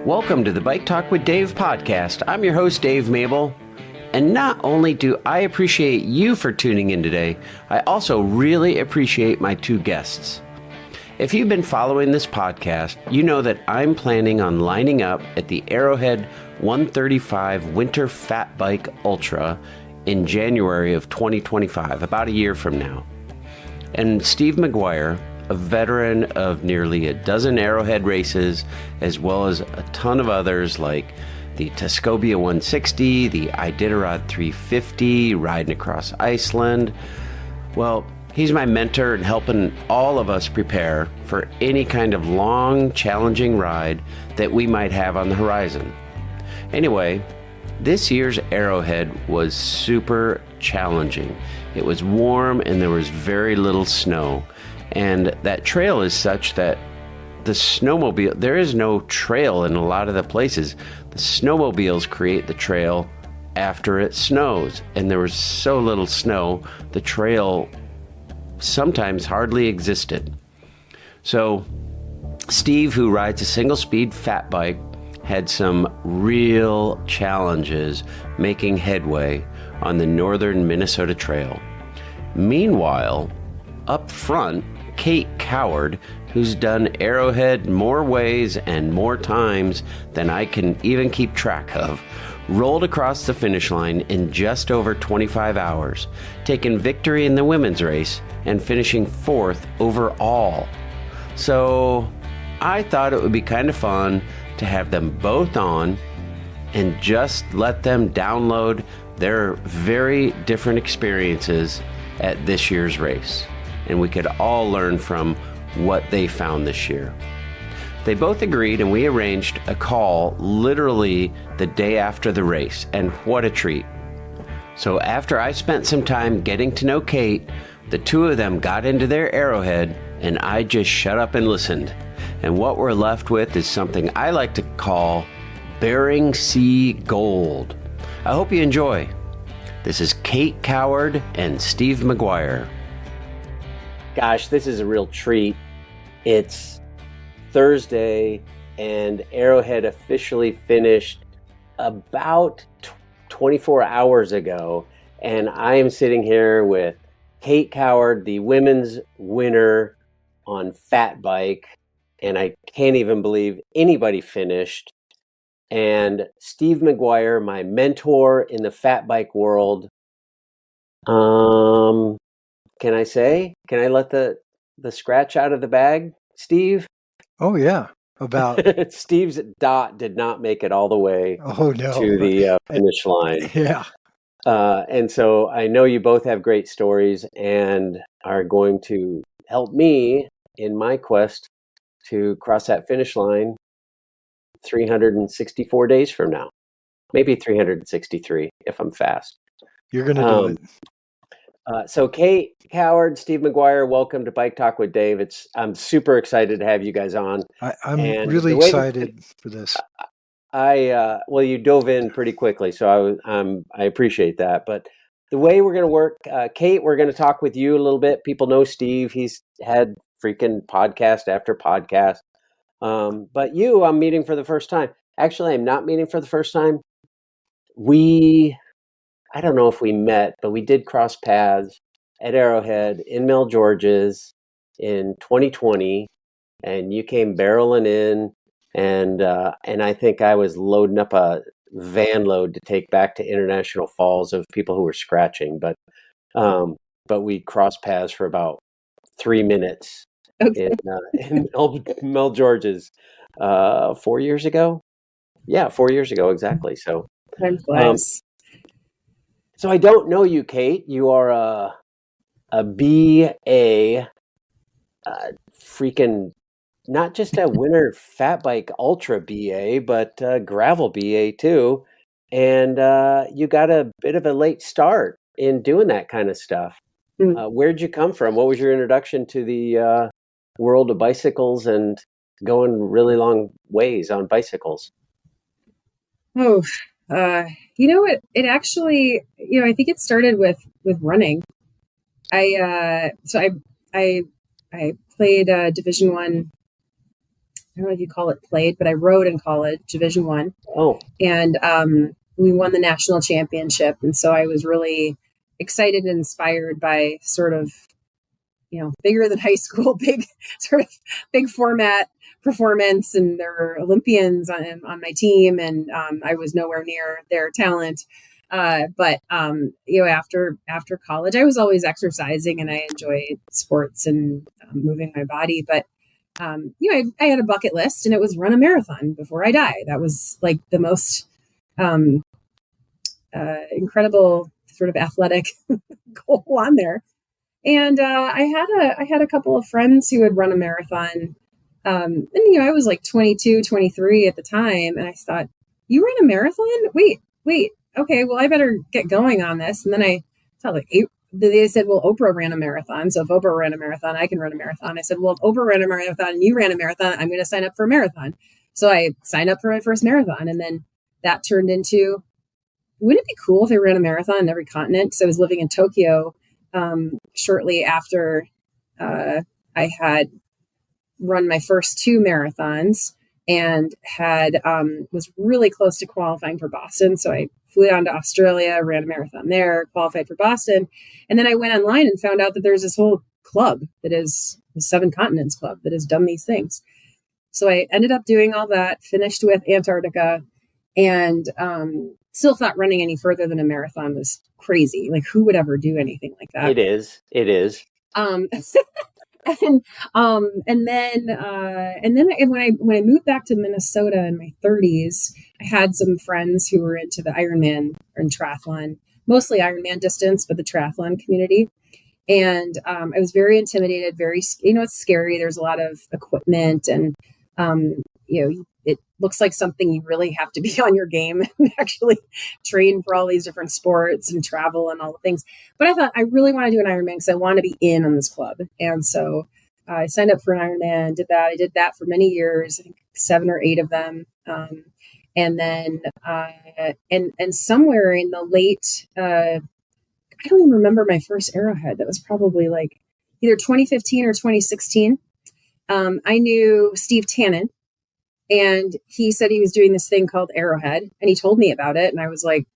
Welcome to the Bike Talk with Dave podcast. I'm your host, Dave Mabel. And not only do I appreciate you for tuning in today, I also really appreciate my two guests. If you've been following this podcast, you know that I'm planning on lining up at the Arrowhead 135 Winter Fat Bike Ultra in January of 2025, about a year from now. And Steve McGuire, a veteran of nearly a dozen Arrowhead races, as well as a ton of others like the Tuscobia 160, the Iditarod 350, riding across Iceland. Well, he's my mentor in helping all of us prepare for any kind of long, challenging ride that we might have on the horizon. Anyway, this year's Arrowhead was super challenging. It was warm and there was very little snow. And that trail is such that the snowmobile, there is no trail in a lot of the places. The snowmobiles create the trail after it snows. And there was so little snow, the trail sometimes hardly existed. So Steve, who rides a single speed fat bike, had some real challenges making headway on the northern Minnesota Trail. Meanwhile, up front, Kate Coward, who's done Arrowhead more ways and more times than I can even keep track of, rolled across the finish line in just over 25 hours, taking victory in the women's race and finishing fourth overall. So I thought it would be kind of fun to have them both on and just let them download their very different experiences at this year's race. And we could all learn from what they found this year. They both agreed and we arranged a call literally the day after the race, and what a treat. So after I spent some time getting to know Kate, the two of them got into their Arrowhead and I just shut up and listened. And what we're left with is something I like to call Bering Sea Gold. I hope you enjoy. This is Kate Coward and Steve McGuire. Gosh, this is a real treat. It's Thursday and Arrowhead officially finished about 24 hours ago. And I am sitting here with Kate Coward, the women's winner on fat bike. And I can't even believe anybody finished. And Steve McGuire, my mentor in the fat bike world. Can I let the scratch out of the bag, Steve? Oh, yeah. About Steve's dot did not make it all the way to the finish line. Yeah. And so I know you both have great stories and are going to help me in my quest to cross that finish line 364 days from now. Maybe 363 if I'm fast. You're going to do it. So Kate Coward, Steve McGuire, welcome to Bike Talk with Dave. I'm super excited to have you guys on. I'm really excited for this. Well, you dove in pretty quickly, so I appreciate that. But the way we're going to work, Kate, we're going to talk with you a little bit. People know Steve; he's had freaking podcast after podcast. But you, I'm meeting for the first time. Actually, I'm not meeting for the first time. I don't know if we met, but we did cross paths at Arrowhead in Mel George's in 2020, and you came barreling in, and I think I was loading up a van load to take back to International Falls of people who were scratching, but we crossed paths for about 3 minutes in Mel George's 4 years ago. Yeah, 4 years ago exactly. So. Time flies. So I don't know you, Kate. You are a BA, freaking not just a winter fat bike ultra BA, but gravel BA too. And you got a bit of a late start in doing that kind of stuff. Where'd you come from? What was your introduction to the world of bicycles and going really long ways on bicycles? Oh, it actually, I think it started with running. I played Division I don't know if you call it played, but I rode in college, Division One. Oh, and we won the national championship. And so I was really excited and inspired by sort of, bigger than high school, big format performance. And there were Olympians on my team, and I was nowhere near their talent. But after college, I was always exercising, and I enjoyed sports and moving my body. But I had a bucket list, and it was run a marathon before I die. That was like the most incredible sort of athletic goal on there. And I had a couple of friends who had run a marathon. And I was like 22, 23 at the time. And I thought, you ran a marathon? Wait. Okay, well, I better get going on this. And then I thought, like, they said, well, Oprah ran a marathon. So if Oprah ran a marathon, I can run a marathon. I said, well, if Oprah ran a marathon and you ran a marathon, I'm going to sign up for a marathon. So I signed up for my first marathon. And then that turned into, wouldn't it be cool if I ran a marathon in every continent? Because I was living in Tokyo shortly after I had run my first 2 marathons, and was really close to qualifying for Boston. So I flew down to Australia, ran a marathon there, qualified for Boston. And then I went online and found out that there's this whole club that is the 7 Continents Club that has done these things. So I ended up doing all that, finished with Antarctica, and still thought running any further than a marathon was crazy. Like, who would ever do anything like that? It is. And then when I moved back to Minnesota in my 30s, I had some friends who were into the Ironman and triathlon, mostly Ironman distance, but the triathlon community. And I was very intimidated, it's scary. There's a lot of equipment, and it looks like something you really have to be on your game and actually train for all these different sports and travel and all the things. But I thought, I really want to do an Ironman because I want to be in on this club. And so I signed up for an Ironman, did that. I did that for many years, I think 7 or 8 of them. And then, and somewhere in the late, I don't even remember my first Arrowhead. That was probably like either 2015 or 2016. I knew Steve Tannen, and he said he was doing this thing called Arrowhead, and he told me about it. And I was like,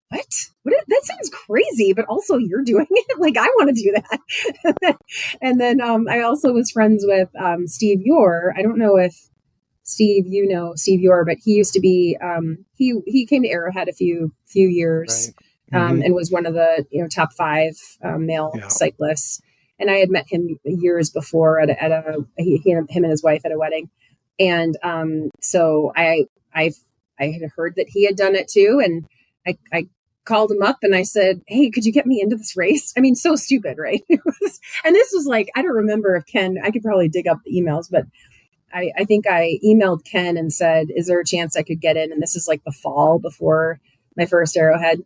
what? That sounds crazy, but also you're doing it. Like, I want to do that. And then I also was friends with Steve Ure. I don't know if Steve, Steve Ure, but he used to be, he came to Arrowhead a few years, right. And was one of the top 5 male cyclists. And I had met him years before at him and his wife at a wedding. And so I had heard that he had done it too. And I called him up and I said, hey, could you get me into this race? I mean, so stupid, right? And this was like, I don't remember if Ken, I could probably dig up the emails, but I think I emailed Ken and said, is there a chance I could get in? And this is like the fall before my first Arrowhead.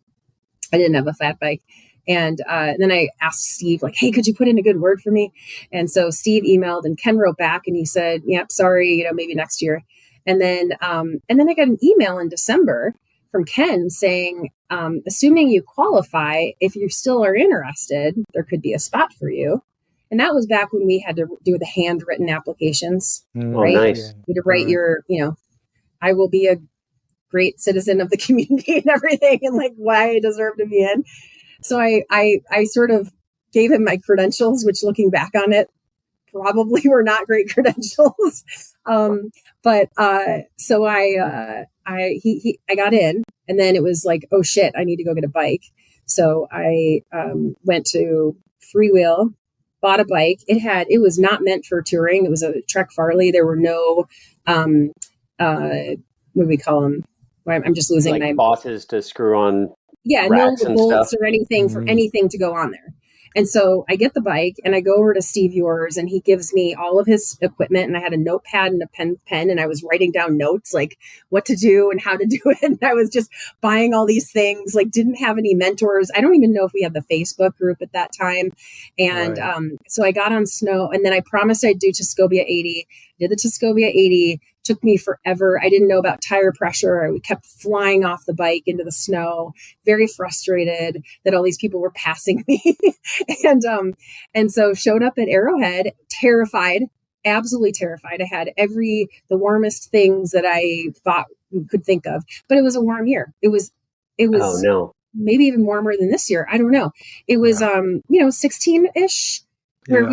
I didn't have a fat bike. And then I asked Steve, like, hey, could you put in a good word for me? And so Steve emailed, and Ken wrote back and he said, yep, sorry, maybe next year. And then I got an email in December from Ken saying, assuming you qualify, if you still are interested, there could be a spot for you. And that was back when we had to do the handwritten applications, right? Oh, nice. You had to write your, I will be a great citizen of the community and everything, and like why I deserve to be in. So I sort of gave him my credentials, which looking back on it, probably were not great credentials. But so I got in, and then it was like, oh shit, I need to go get a bike. So I went to Freewheel, bought a bike. It was not meant for touring. It was a Trek Farley. There were no, what do we call them? I'm just losing like my bosses to screw on. Yeah, no bolts or anything for anything to go on there. And so I get the bike and I go over to Steve Yours, and he gives me all of his equipment, and I had a notepad and a pen, and I was writing down notes like what to do and how to do it. And I was just buying all these things, like didn't have any mentors. I don't even know if we had the Facebook group at that time. And so I got on snow, and then I promised I'd do Tuscobia 80, did the Tuscobia 80. Took me forever. I didn't know about tire pressure. I kept flying off the bike into the snow, very frustrated that all these people were passing me. And so showed up at Arrowhead, terrified absolutely terrified. I had the warmest things that I thought we could think of, but it was a warm year. It was Oh no. maybe even warmer than this year. I don't know. It was, 16-ish where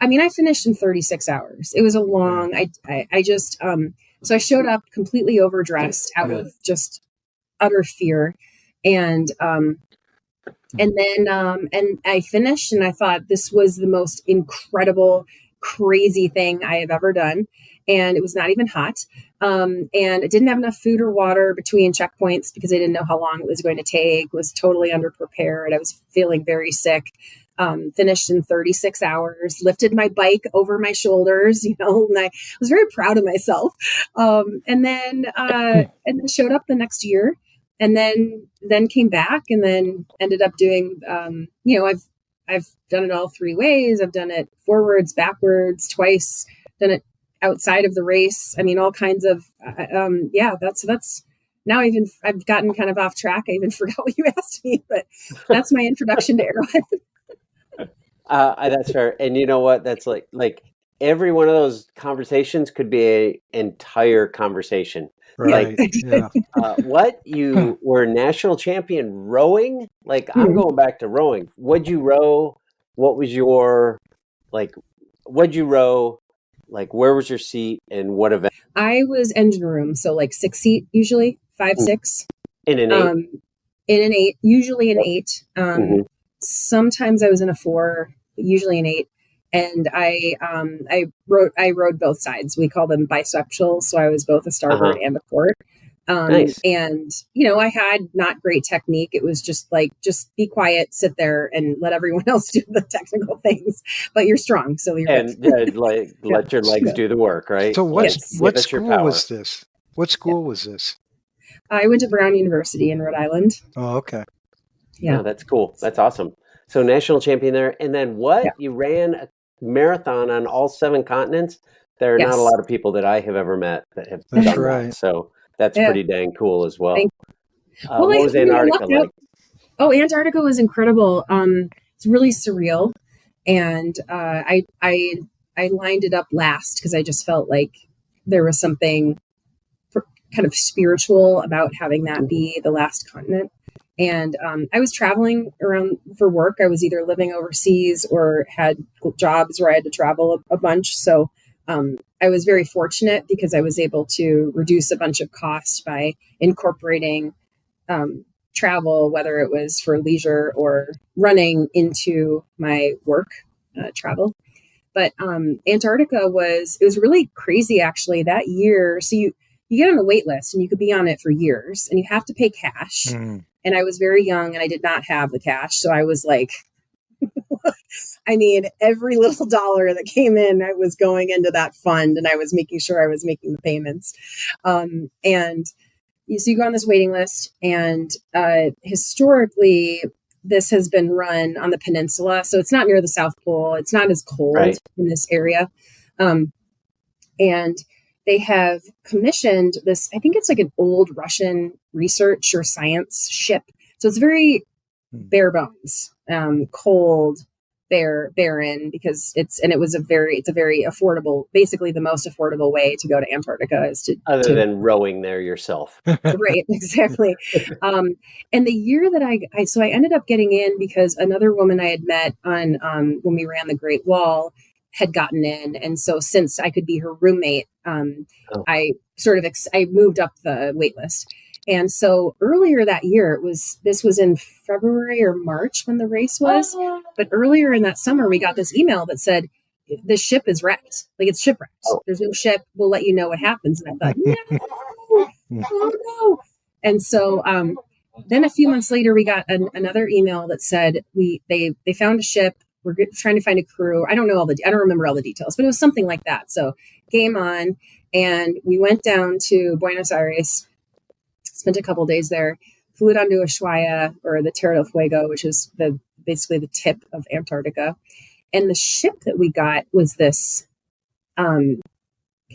I finished in 36 hours. It was a long, I just, so I showed up completely overdressed out of just utter fear. And then I finished, and I thought this was the most incredible, crazy thing I have ever done. And it was not even hot. And I didn't have enough food or water between checkpoints because I didn't know how long it was going to take, was totally underprepared. I was feeling very sick. Finished in 36 hours, lifted my bike over my shoulders, and I was very proud of myself. And then showed up the next year, and then came back, and then ended up doing, I've done it all three ways. I've done it forwards, backwards, twice, done it outside of the race. I mean, all kinds of, that's now I've gotten kind of off track. I even forgot what you asked me, but that's my introduction to Arrowhead. That's fair. And you know what? That's like every one of those conversations could be an entire conversation. Right. What, you were national champion rowing? I'm going back to rowing. What'd you row? What was your, what'd you row? Where was your seat and what event? I was engine room. So 6 seat, usually 5, 6. In an 8? In an 8, usually an 8. Sometimes I was in a 4, usually an 8. And I rode both sides. We call them bisexual. So I was both a starboard and a port. Nice. And, I had not great technique. It was just be quiet, sit there, and let everyone else do the technical things. But you're strong. So you're let your legs do the work, right? So what school was this? What school was this? I went to Brown University in Rhode Island. Oh, okay. Yeah. Oh, that's cool. That's awesome. So national champion there. And then what? Yeah. You ran a marathon on all 7 continents. There are not a lot of people that I have ever met that have done that. So that's pretty dang cool as well. What was Antarctica like? Oh, Antarctica was incredible. It's really surreal. And I lined it up last because I just felt like there was something kind of spiritual about having that be the last continent. And I was traveling around for work. I was either living overseas or had jobs where I had to travel a bunch. So I was very fortunate because I was able to reduce a bunch of costs by incorporating travel, whether it was for leisure or running, into my work travel. But Antarctica was really crazy, actually, that year. So you get on a wait list and you could be on it for years, and you have to pay cash. And I was very young and I did not have the cash. So I was like, every little dollar that came in, I was going into that fund, and I was making sure I was making the payments. And so you go on this waiting list, and historically, this has been run on the peninsula. So it's not near the South Pole. It's not as cold in this area. And they have commissioned this, I think it's like an old Russian research or science ship. So it's very bare bones, cold, barren, because it's a very affordable, basically the most affordable way to go to Antarctica is to than rowing there yourself. Right, exactly. And the year that I ended up getting in because another woman I had met on when we ran the Great Wall had gotten in. And so since I could be her roommate, I moved up the wait list. And so earlier that year, this was in February or March when the race was. But earlier in that summer, we got this email that said, the ship is wrecked. It's shipwrecked. There's no ship. We'll let you know what happens. And I thought, no. And so then a few months later, we got another email that said they found a ship. We're trying to find a crew. I don't remember all the details, but it was something like that. So game on. And we went down to Buenos Aires, spent a couple days there, flew down to Ushuaia, or the Tierra del Fuego, which is basically the tip of Antarctica. And the ship that we got was this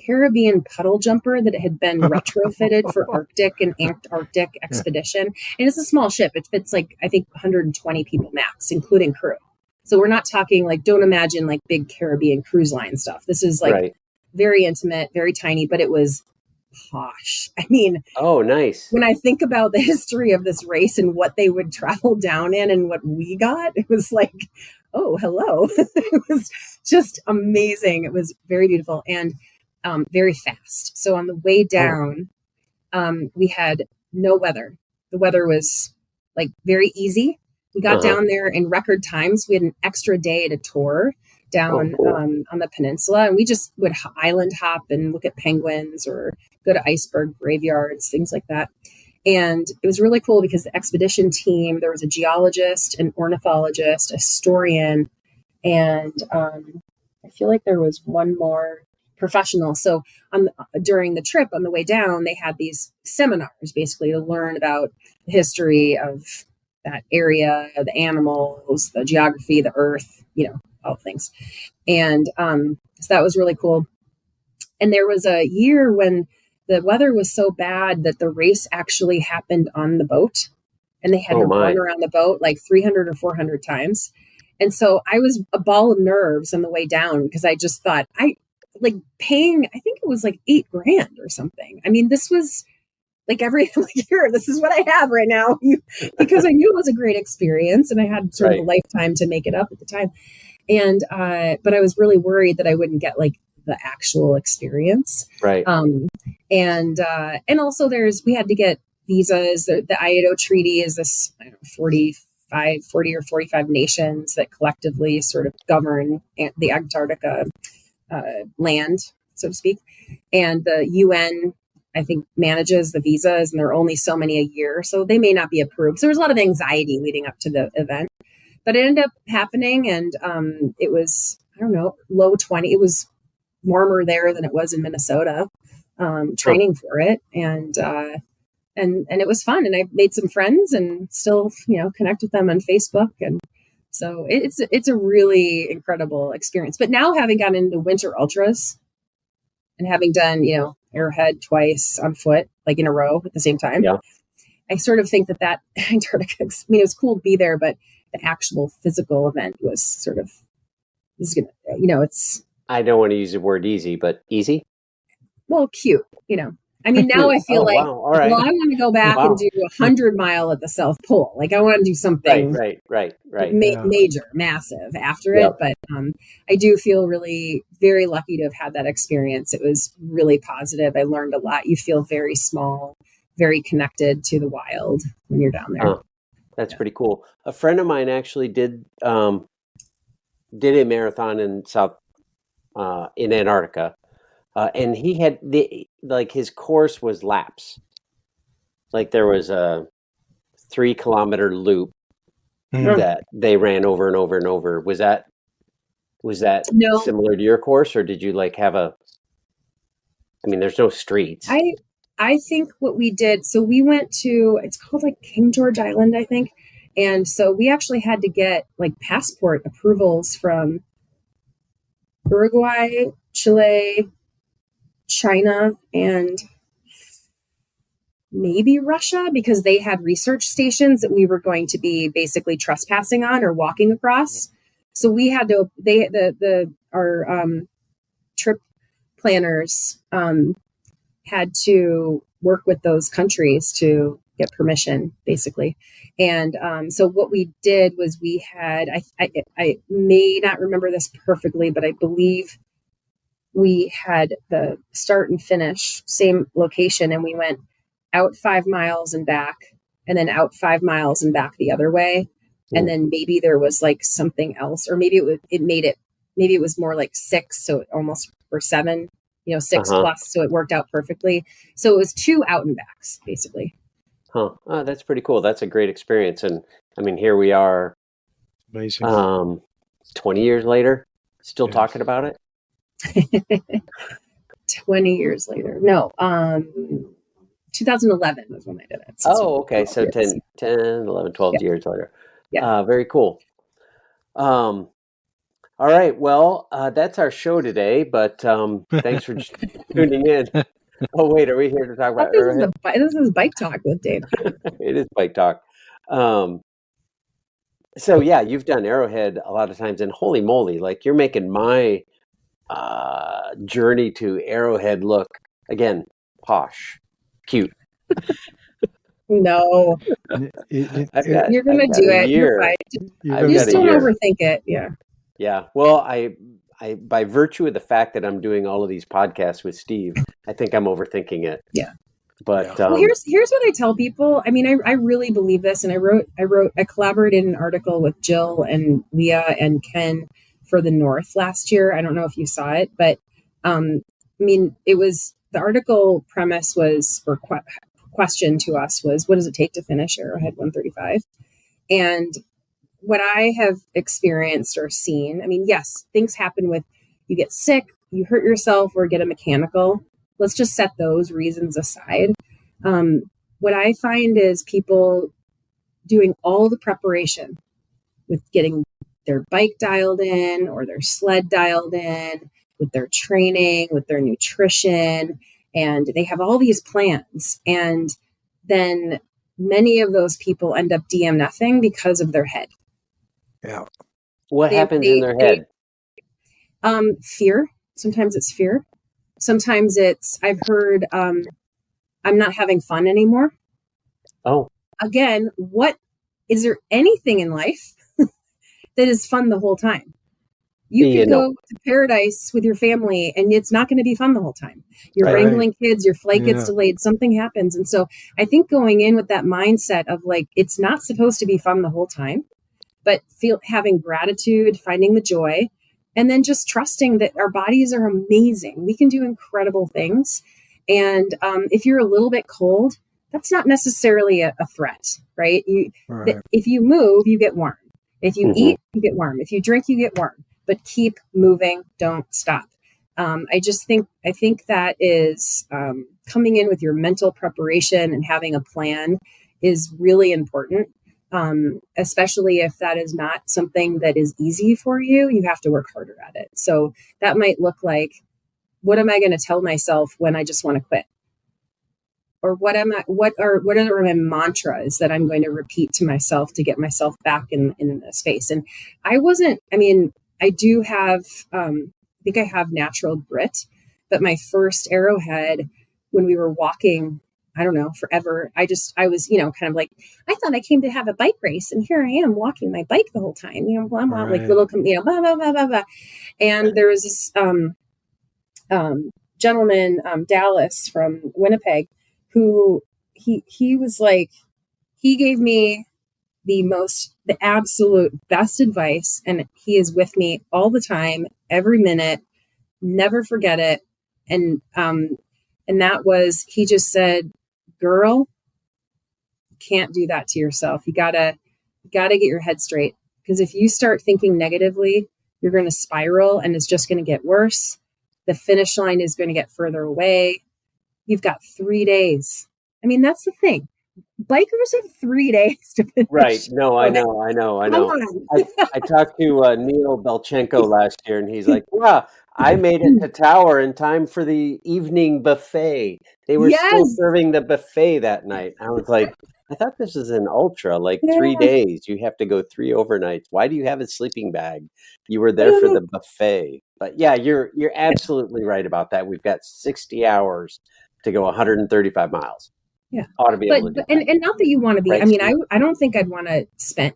Caribbean puddle jumper that had been retrofitted for Arctic and Antarctic expedition. And it's a small ship. It fits I think 120 people max, including crew. So we're not talking like, don't imagine like big Caribbean cruise line stuff. This is like Right. very intimate, very tiny, but it was posh. I mean, Oh, nice. when I think about the history of this race and what they would travel down in and what we got, it was like, oh, hello. It was just amazing. It was very beautiful and very fast. So on the way down, we had no weather. The weather was like very easy. We got down there in record times. We had an extra day to tour down on the peninsula, and we just would island hop and look at penguins or go to iceberg graveyards, things like that. And it was really cool because the expedition team, there was a geologist, an ornithologist, a historian, and I feel like there was one more professional. So during the trip on the way down, they had these seminars basically to learn about the history of that area, the animals, the geography, the earth, all things. And so that was really cool. And there was a year when the weather was so bad that the race actually happened on the boat, and they had to run around the boat like 300 or 400 times. And so I was a ball of nerves on the way down because I just thought paying, I think it was like $8,000 or something. I mean, this was like here, this is what I have right now because I knew it was a great experience and I had sort of a lifetime to make it up at the time. And, but I was really worried that I wouldn't get like the actual experience. Right. And also we had to get visas. The IATO treaty is this 40 or 45 nations that collectively sort of govern the Antarctica land, so to speak. And the UN, I think, manages the visas, and there are only so many a year, so they may not be approved. So there was a lot of anxiety leading up to the event, but it ended up happening, and it was, I don't know, low 20. It was warmer there than it was in Minnesota, training for it, and it was fun, and I made some friends and still, connect with them on Facebook, and so it's a really incredible experience. But now, having gotten into winter ultras and having done, Arrowhead twice on foot, like in a row at the same time, I sort of think that Antarctica, it was cool to be there, but the actual physical event was sort of, it's. I don't want to use the word easy, but easy? Well, cute, I mean, now I feel like, wow. All right. well, I want to go back and do 100-mile at the South Pole. Like, I want to do something right. major, massive after it. But I do feel really very lucky to have had that experience. It was really positive. I learned a lot. You feel very small, very connected to the wild when you're down there. That's pretty cool. A friend of mine actually did a marathon in in Antarctica. And he had his course was laps. Like there was a 3-kilometer loop that they ran over and over and over. Was that similar to your course, or did you have there's no streets. I think what we did, so we went to, it's called like King George Island, I think. And so we actually had to get passport approvals from Uruguay, Chile, China, and maybe Russia, because they had research stations that we were going to be basically trespassing on or walking across. So we had to, our trip planners had to work with those countries to get permission, basically. And so what we did was we had, I may not remember this perfectly, but I believe we had the start and finish, same location, and we went out 5 miles and back, and then out 5 miles and back the other way. And then maybe there was something else, or maybe maybe it was more like 6, so it almost, or 7, 6 plus, so it worked out perfectly. So it was 2 out and backs, basically. Oh, that's pretty cool. That's a great experience. And here we are, amazing. 20 years later, still talking about it. 20 years later. No, 2011 was when I did it. Okay. So 10, 11, 12 years later. Yeah. Very cool. All right. Well, that's our show today, but thanks for tuning in. Oh, wait, are we here to talk about Arrowhead? This is Bike Talk with Dave. It is Bike Talk. So yeah, you've done Arrowhead a lot of times, and holy moly, like you're making my journey to Arrowhead look again posh, cute. No, I've you're going to got do a it. You're year. fine. you're I've gonna Just got a do don't it. year. overthink it. Yeah. Yeah. Well, I by virtue of the fact that I'm doing all of these podcasts with Steve, I think I'm overthinking it. Yeah. But Well, here's what I tell people. I mean, I really believe this, and I collaborated an article with Jill and Leah and Ken for the North last year. I don't know if you saw it, but I mean, it was the article premise was or question to us was, what does it take to finish Arrowhead 135? And what I have experienced or seen, I mean, yes, things happen with you get sick, you hurt yourself, or get a mechanical. Let's just set those reasons aside. What I find is people doing all the preparation with getting their bike dialed in or their sled dialed in, with their training, with their nutrition, and they have all these plans. And then many of those people end up DMFing because of their head. Yeah. what happens in their head? Fear. Sometimes it's fear. Sometimes it's, I've heard, I'm not having fun anymore. Oh, Again, is there anything in life that is fun the whole time? You could go to paradise with your family and it's not going to be fun the whole time. You're wrangling kids, your flight gets delayed, something happens. And so I think going in with that mindset of like, it's not supposed to be fun the whole time, but having gratitude, finding the joy, and then just trusting that our bodies are amazing. We can do incredible things. And if you're a little bit cold, that's not necessarily a threat, right? If you move, you get warm. If you eat, you get warm. If you drink, you get warm. But keep moving. Don't stop. I think that is coming in with your mental preparation and having a plan is really important. Especially if that is not something that is easy for you, you have to work harder at it. So that might look like, what am I going to tell myself when I just want to quit? Or what are my mantras that I'm going to repeat to myself to get myself back in the space? And I do have, I think I have natural grit, but my first Arrowhead, when we were walking, I don't know, forever, I was, kind of like, I thought I came to have a bike race and here I am walking my bike the whole time, blah, blah, like little, blah, blah, blah, blah, blah. And there was this, gentleman, Dallas from Winnipeg, who he was like, he gave me the absolute best advice. And he is with me all the time, every minute, never forget it. And that was, he just said, girl, you can't do that to yourself. You gotta get your head straight. Because if you start thinking negatively, you're going to spiral and it's just going to get worse. The finish line is going to get further away. You've got 3 days. I mean, that's the thing. Bikers have 3 days to finish. Right. No, I know. I talked to Neil Belchenko last year, and he's like, "Yeah, I made it to Tower in time for the evening buffet. They were still serving the buffet that night." I was like, "I thought this is an ultra, like 3 days. You have to go 3 overnights. Why do you have a sleeping bag? You were there for the buffet." But yeah, you're absolutely right about that. We've got 60 hours to go 135 miles. Yeah. Ought to be able to do that. And not that you want to be, Right, I mean, I don't think I'd want to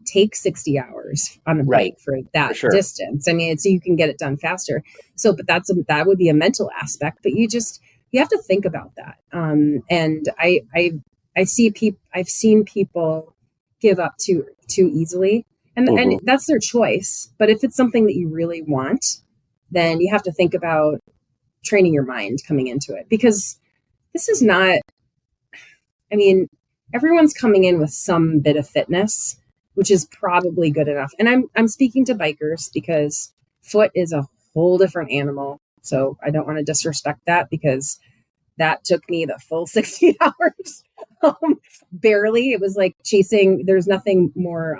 take 60 hours on a bike for that distance. I mean, so you can get it done faster. So, but that would be a mental aspect, but you have to think about that. And I've seen people give up too easily and that's their choice. But if it's something that you really want, then you have to think about training your mind coming into it, because this is not, I mean, everyone's coming in with some bit of fitness, which is probably good enough. And I'm speaking to bikers because foot is a whole different animal. So I don't want to disrespect that, because that took me the full 60 hours. Barely. It was like chasing. There's nothing more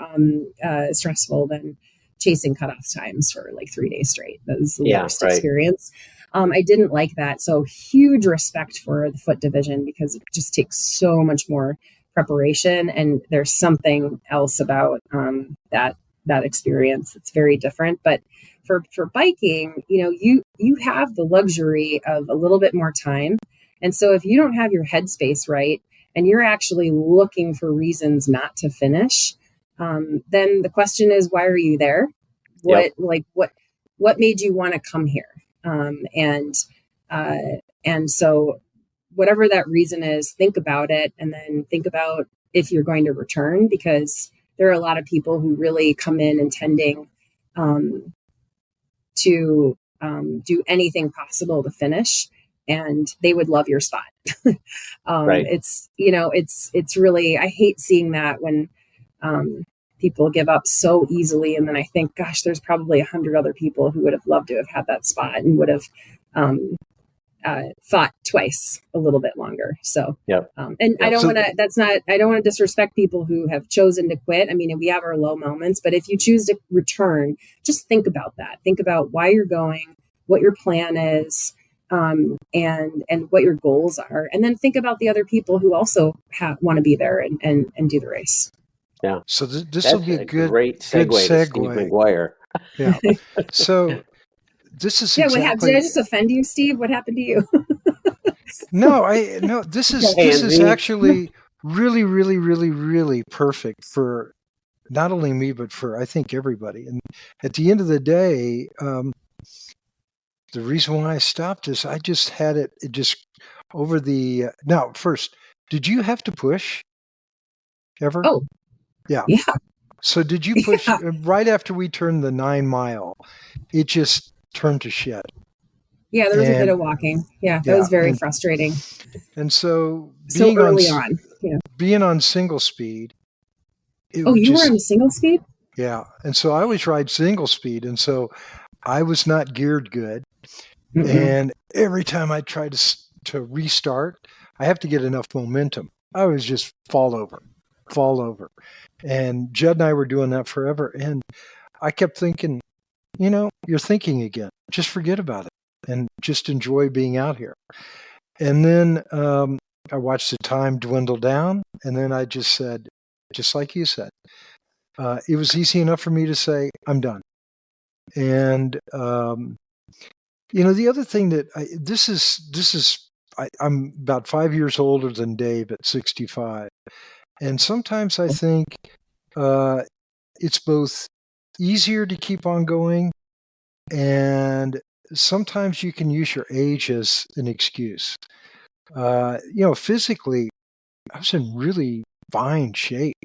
stressful than chasing cutoff times for like 3 days straight. That was the worst experience. I didn't like that. So huge respect for the foot division, because it just takes so much more preparation. And there's something else about that that experience. It's very different. But for biking, you have the luxury of a little bit more time. And so if you don't have your headspace right, and you're actually looking for reasons not to finish, then the question is, why are you there? Yep. What made you want to come here? And so whatever that reason is, think about it, and then think about if you're going to return, because there are a lot of people who really come in intending to do anything possible to finish, and they would love your spot. Right. It's really, I hate seeing that when people give up so easily. And then I think, gosh, there's probably 100 other people who would have loved to have had that spot and would have fought twice a little bit longer. So, yep. I don't want to, I don't want to disrespect people who have chosen to quit. I mean, we have our low moments, but if you choose to return, just think about that. Think about why you're going, what your plan is, and what your goals are. And then think about the other people who also want to be there and do the race. Yeah. So this will be a great segue to Steve McGuire. Yeah. So this is What happened? Did I just offend you, Steve? What happened to you? No. This is actually really, really, really, really perfect for not only me, but for I think everybody. And at the end of the day, the reason why I stopped is I just had it just over the. Now, first, did you have to push ever? Oh, yeah. So did you push right after we turned the 9 mile? It just turned to shit. Yeah, there was a bit of walking. Yeah, that was very frustrating. And so early on, being on single speed. You were on single speed? Yeah, and so I always ride single speed, and so I was not geared good. Mm-hmm. And every time I try to restart, I have to get enough momentum. I was just fall over. And Judd and I were doing that forever. And I kept thinking, you're thinking again. Just forget about it and just enjoy being out here. And then I watched the time dwindle down. And then I just said, just like you said, it was easy enough for me to say, I'm done. And, the other thing that I'm about 5 years older than Dave at 65. And sometimes I think it's both easier to keep on going, and sometimes you can use your age as an excuse. Physically, I was in really fine shape,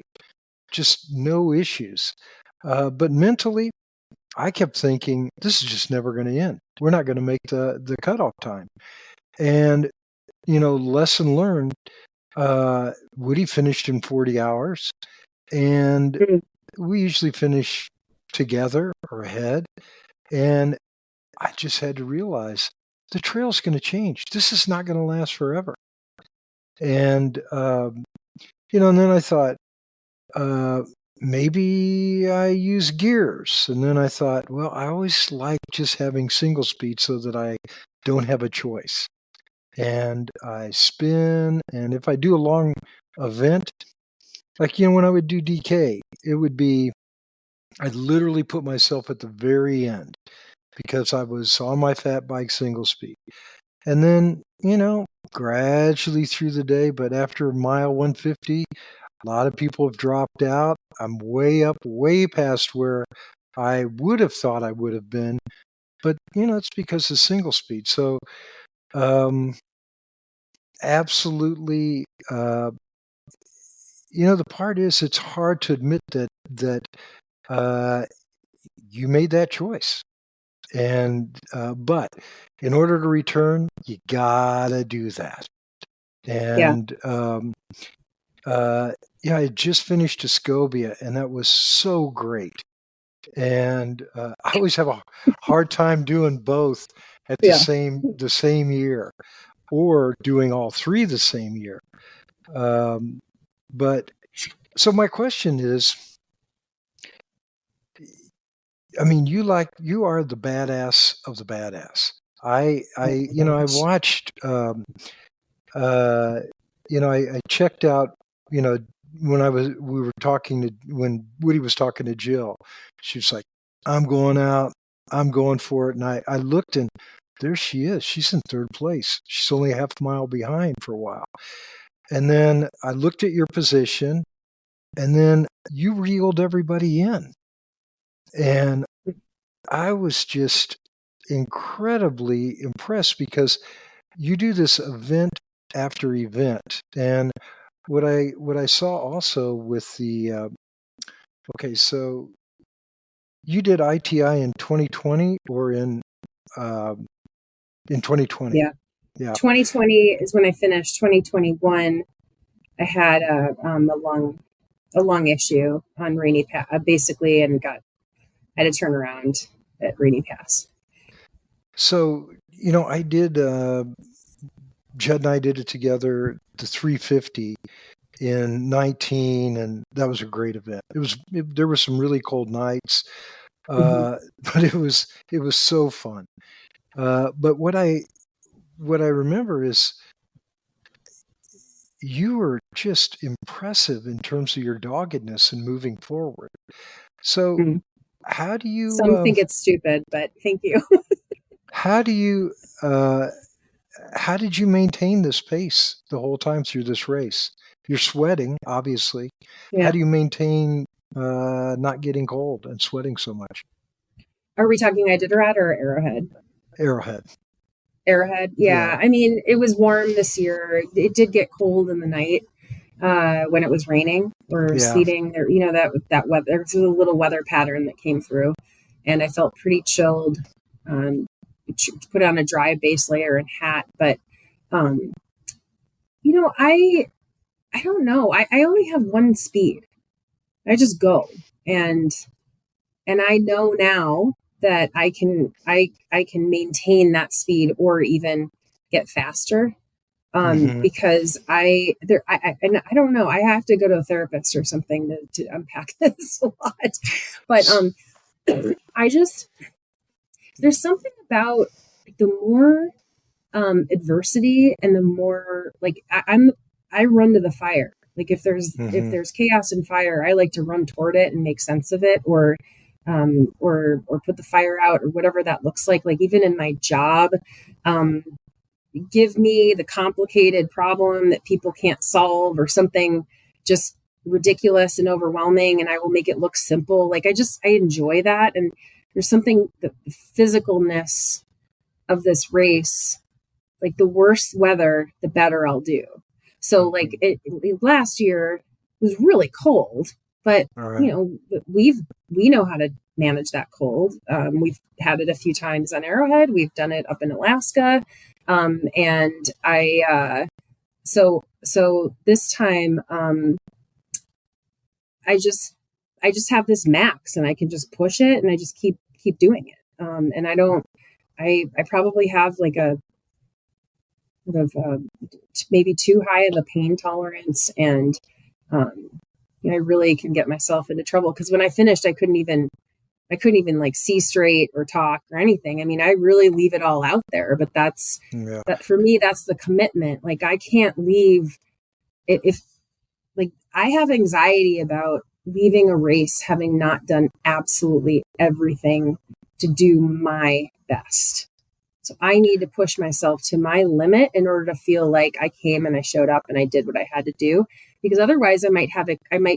just no issues. But mentally, I kept thinking, this is just never going to end. We're not going to make the cutoff time. And, lesson learned, Woody finished in 40 hours, and we usually finish together or ahead. And I just had to realize the trail's going to change. This is not going to last forever. And, and then I thought, maybe I use gears. And then I thought, well, I always like just having single speed so that I don't have a choice. And I spin, and if I do a long event, like, when I would do DK, it would be, I'd literally put myself at the very end because I was on my fat bike single speed. And then, gradually through the day, but after mile 150, a lot of people have dropped out. I'm way up, way past where I would have thought I would have been. But, it's because of single speed. So, absolutely, the part is it's hard to admit that you made that choice. And, but in order to return, you gotta do that. And, I just finished Escobia, and that was so great. And I always have a hard time doing both at the same year, or doing all three the same year. But so my question is, I mean, you are the badass of the badass. I watched, I checked out, we were talking when Woody was talking to Jill, she was like, I'm going out, I'm going for it. And I looked, and there she is. She's in third place. She's only a half mile behind for a while. And then I looked at your position, and then you reeled everybody in. And I was just incredibly impressed because you do this event after event. And what I saw also with the okay, so you did ITI in 2020 or in 2020? Yeah. Yeah. 2020 is when I finished. 2021, I had a lung issue on Rainy Pass, basically, and had to turn around at Rainy Pass. So, I did, Jed and I did it together, the 350 in 19, and that was a great event. There were some really cold nights, but it was so fun. But what I remember is you were just impressive in terms of your doggedness and moving forward. So how do you... Some think it's stupid, but thank you. How do you... how did you maintain this pace the whole time through this race? You're sweating, obviously. Yeah. How do you maintain not getting cold and sweating so much? Are we talking Iditarod or Arrowhead? Arrowhead, yeah. I mean, it was warm this year. It did get cold in the night when it was raining or sleeting. Or, that weather. There was a little weather pattern that came through, and I felt pretty chilled. Put on a dry base layer and hat, but I don't know. I only have one speed. I just go, and I know now that I can maintain that speed or even get faster. Because I don't know. I have to go to a therapist or something to unpack this a lot. But there's something about the more adversity and the more like I run to the fire. Like if there's chaos and fire, I like to run toward it and make sense of it, or put the fire out, or whatever that looks like. Like even in my job, give me the complicated problem that people can't solve, or something just ridiculous and overwhelming, and I will make it look simple. Like I enjoy that. And there's something, the physicalness of this race, like the worse weather, the better I'll do. So like last year was really cold, but we know how to manage that cold. We've had it a few times on Arrowhead. We've done it up in Alaska. And so this time, I just have this max, and I can just push it, and I just keep doing it. And I probably have like a sort of maybe too high of a pain tolerance, and I really can get myself into trouble, because when I finished, I couldn't even like see straight or talk or anything. I mean, I really leave it all out there, but that for me, that's the commitment. Like I can't leave if like I have anxiety about leaving a race having not done absolutely everything to do my best. So I need to push myself to my limit in order to feel like I came and I showed up and I did what I had to do, because otherwise I might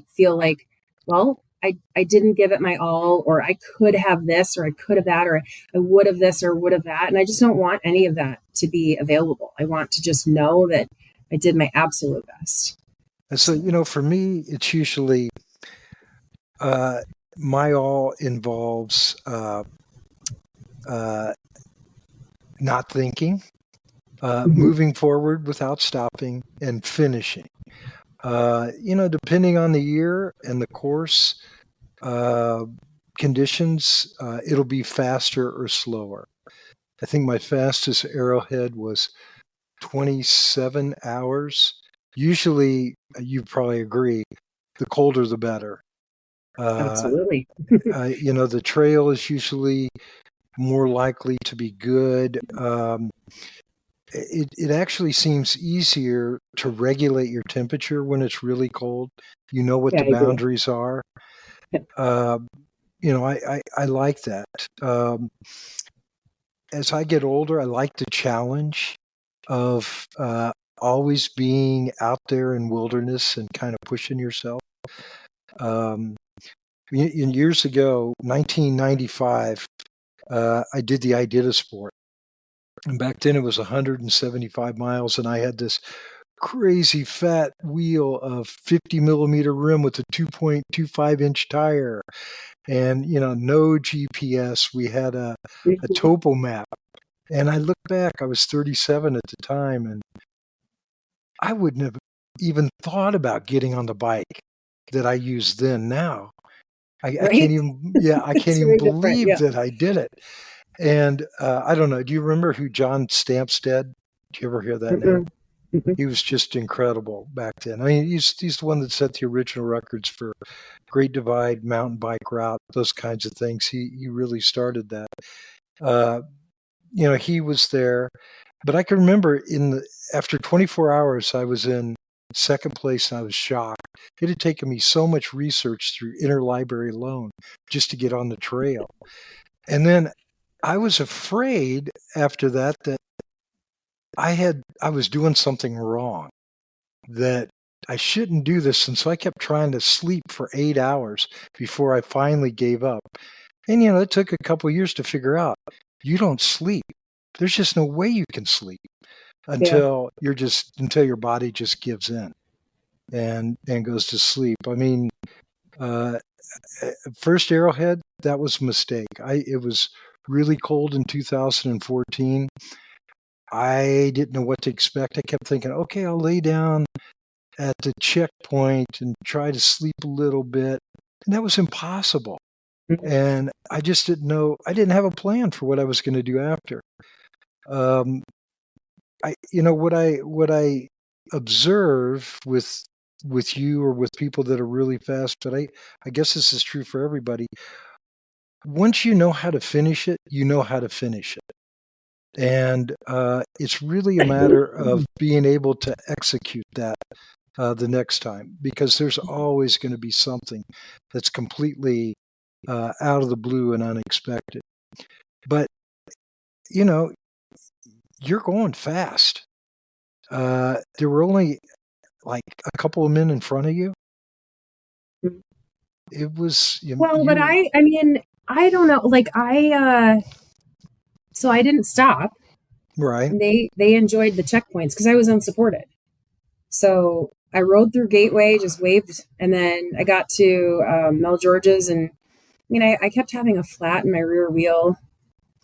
feel like, well, I didn't give it my all, or I could have this, or I could have that, or I would have this or would have that. And I just don't want any of that to be available. I want to just know that I did my absolute best. And so, for me, it's usually my all involves not thinking, moving forward without stopping, and finishing. Depending on the year and the course conditions, it'll be faster or slower. I think my fastest Arrowhead was 27 hours. Usually, you probably agree, the colder the better. Absolutely. The trail is usually more likely to be good. It actually seems easier to regulate your temperature when it's really cold. You know what Yeah, the I agree. boundaries are. I like that. As I get older, I like the challenge of always being out there in wilderness and kind of pushing yourself. Years ago, 1995, I did the Iditarod sport. And back then it was 175 miles, and I had this crazy fat wheel of 50 millimeter rim with a 2.25-inch tire, and no GPS. We had a topo map, and I look back, I was 37 at the time, and I wouldn't have even thought about getting on the bike that I used then. Now I Right? can't even I can't It's even very different. believe Yeah. that I did it. And I don't know, do you remember who John Stampstead? Do you ever hear that name? He was just incredible back then. I mean, he's the one that set the original records for Great Divide, mountain bike route, those kinds of things. He really started that. He was there, but I can remember after 24 hours, I was in second place, and I was shocked. It had taken me so much research through interlibrary alone just to get on the trail, and then I was afraid after that I was doing something wrong, that I shouldn't do this. And so I kept trying to sleep for 8 hours before I finally gave up. And, it took a couple of years to figure out you don't sleep. There's just no way you can sleep until your body just gives in and goes to sleep. I mean, first Arrowhead, that was a mistake. It was really cold in 2014. I didn't know what to expect. I kept thinking, okay, I'll lay down at the checkpoint and try to sleep a little bit. And that was impossible. And I just didn't know. I didn't have a plan for what I was going to do after. What I observe with you or with people that are really fast, but I guess this is true for everybody. Once you know how to finish it, you know how to finish it. And it's really a matter of being able to execute that the next time, because there's always going to be something that's completely out of the blue and unexpected. But, you're going fast. There were only like a couple of men in front of you. It was But I mean, I don't know. Like so I didn't stop. Right. And they enjoyed the checkpoints because I was unsupported. So I rode through Gateway, just waved, and then I got to Mel George's, and I mean, I kept having a flat in my rear wheel.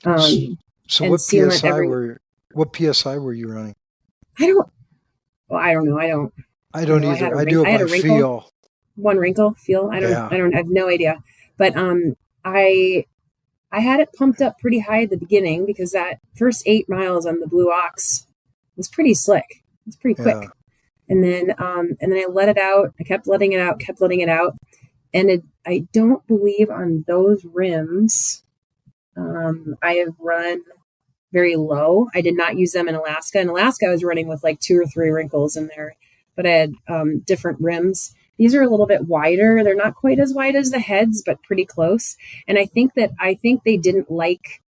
So what PSI were you running? I don't know. I don't either. I do it by feel. One wrinkle feel. I have no idea. But I had it pumped up pretty high at the beginning because that first 8 miles on the Blue Ox was pretty slick. It was pretty quick. Yeah. And then I let it out. I kept letting it out. And I don't believe on those rims, I have run very low. I did not use them in Alaska. In Alaska, I was running with like 2 or 3 wrinkles in there, but I had different rims. These are a little bit wider. They're not quite as wide as the heads, but pretty close. And I think they didn't like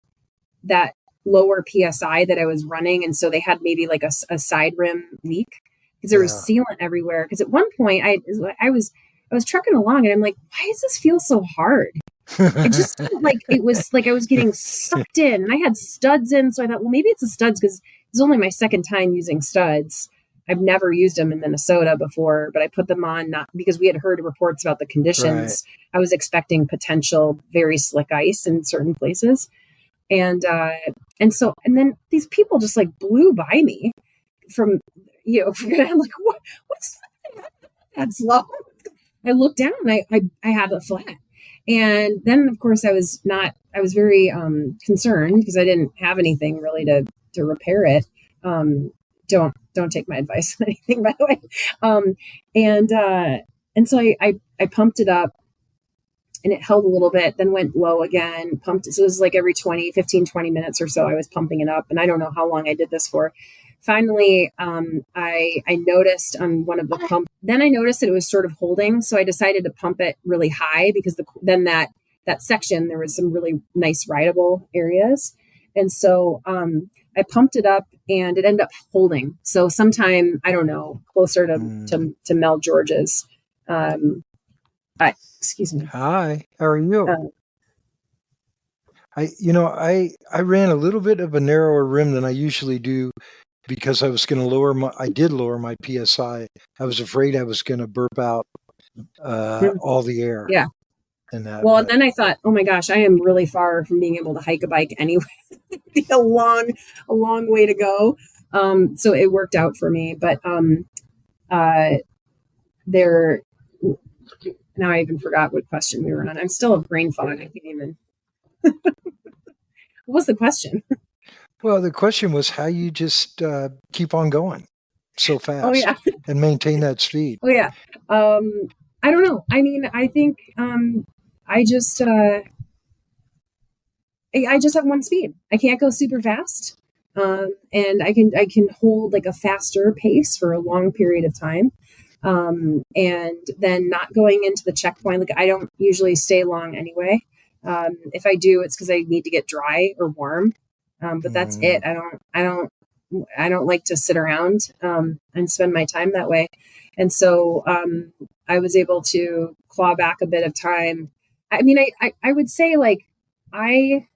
that lower PSI that I was running. And so they had maybe like a side rim leak because there was sealant everywhere. Because at one point I was trucking along and I'm like, why does this feel so hard? It just felt like it was like I was getting sucked in, and I had studs in. So I thought, well, maybe it's the studs because it's only my second time using studs. I've never used them in Minnesota before, but I put them on not because we had heard reports about the conditions. Right. I was expecting potential very slick ice in certain places. And then these people just like blew by me from, I'm like, what's that slow? I looked down and I had a flat. And then of course I was very concerned because I didn't have anything really to repair it. Don't take my advice on anything, by the way. And so I pumped it up and it held a little bit, then went low again, pumped. So it was like every 20 minutes or so, I was pumping it up. And I don't know how long I did this for. Finally, I noticed on one of the pumps, then I noticed that it was sort of holding. So I decided to pump it really high because then that section, there was some really nice rideable areas. And so I pumped it up and it ended up holding. So sometime, I don't know, closer to Mel George's. Excuse me. Hi, how are you? I ran a little bit of a narrower rim than I usually do because I was going to I did lower my PSI. I was afraid I was going to burp out all the air. Yeah. And and then I thought, oh my gosh, I am really far from being able to hike a bike anyway. It'd be a long way to go. So it worked out for me, but now I even forgot what question we were on. I'm still a brain fog. I can't even. What was the question? Well, the question was how you just keep on going so fast. Oh, yeah. And maintain that speed. Oh yeah. I don't know. I mean, I think I just have one speed. I can't go super fast. And I can hold like a faster pace for a long period of time. And then not going into the checkpoint. Like I don't usually stay long anyway. If I do, it's because I need to get dry or warm. But that's it. I don't like to sit around and spend my time that way. And so I was able to claw back a bit of time. I mean, I would say like I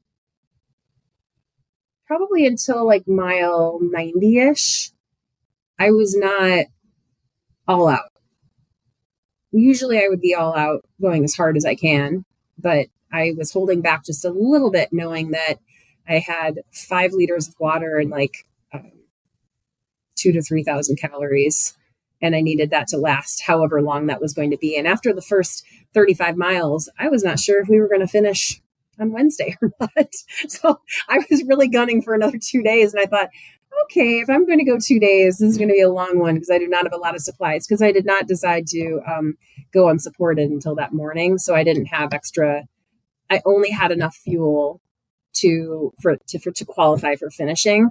probably until like mile 90-ish, I was not all out. Usually I would be all out going as hard as I can, but I was holding back just a little bit, knowing that I had 5 liters of water and like 2,000 to 3,000 calories. And I needed that to last however long that was going to be. And after the first 35 miles, I was not sure if we were going to finish on Wednesday or not. So I was really gunning for another 2 days. And I thought, okay, if I'm going to go 2 days, this is going to be a long one because I do not have a lot of supplies because I did not decide to go unsupported until that morning. So I didn't have extra. I only had enough fuel to qualify for finishing.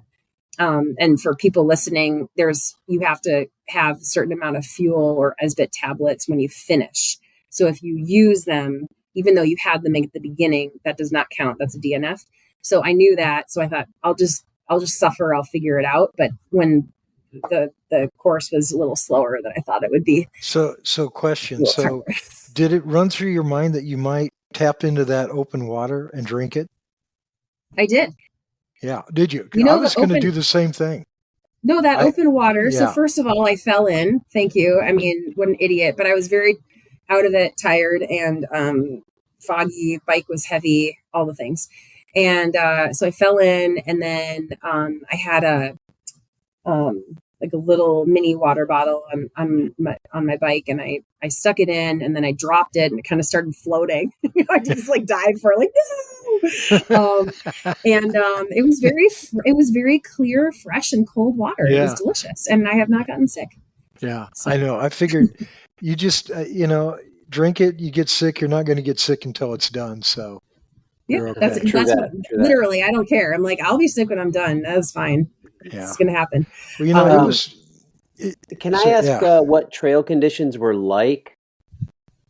And for people listening, you have to have a certain amount of fuel or SBIT tablets when you finish. So if you use them, even though you had them at the beginning, that does not count. That's a DNF. So I knew that. So I thought I'll just suffer. I'll figure it out. But when the course was a little slower than I thought it would be. So question. So did it run through your mind that you might tap into that open water and drink it? I did. Yeah. Did you? I was going to do the same thing. No, that open water. Yeah. So first of all, I fell in. Thank you. I mean, what an idiot. But I was very out of it, tired and foggy. Bike was heavy, all the things. And so I fell in, and then I had a little mini water bottle on my bike, and I stuck it in, and then I dropped it, and it kind of started floating. I just like died for like no. And it was very clear, fresh, and cold water. Yeah. It was delicious, and I have not gotten sick. Yeah, so. I know. I figured you just drink it, you get sick. You're not going to get sick until it's done. So. Yeah, okay. that's literally, I don't care. I'm like, I'll be sick when I'm done. That's fine. Yeah. It's going to happen. Well, can I ask what trail conditions were like?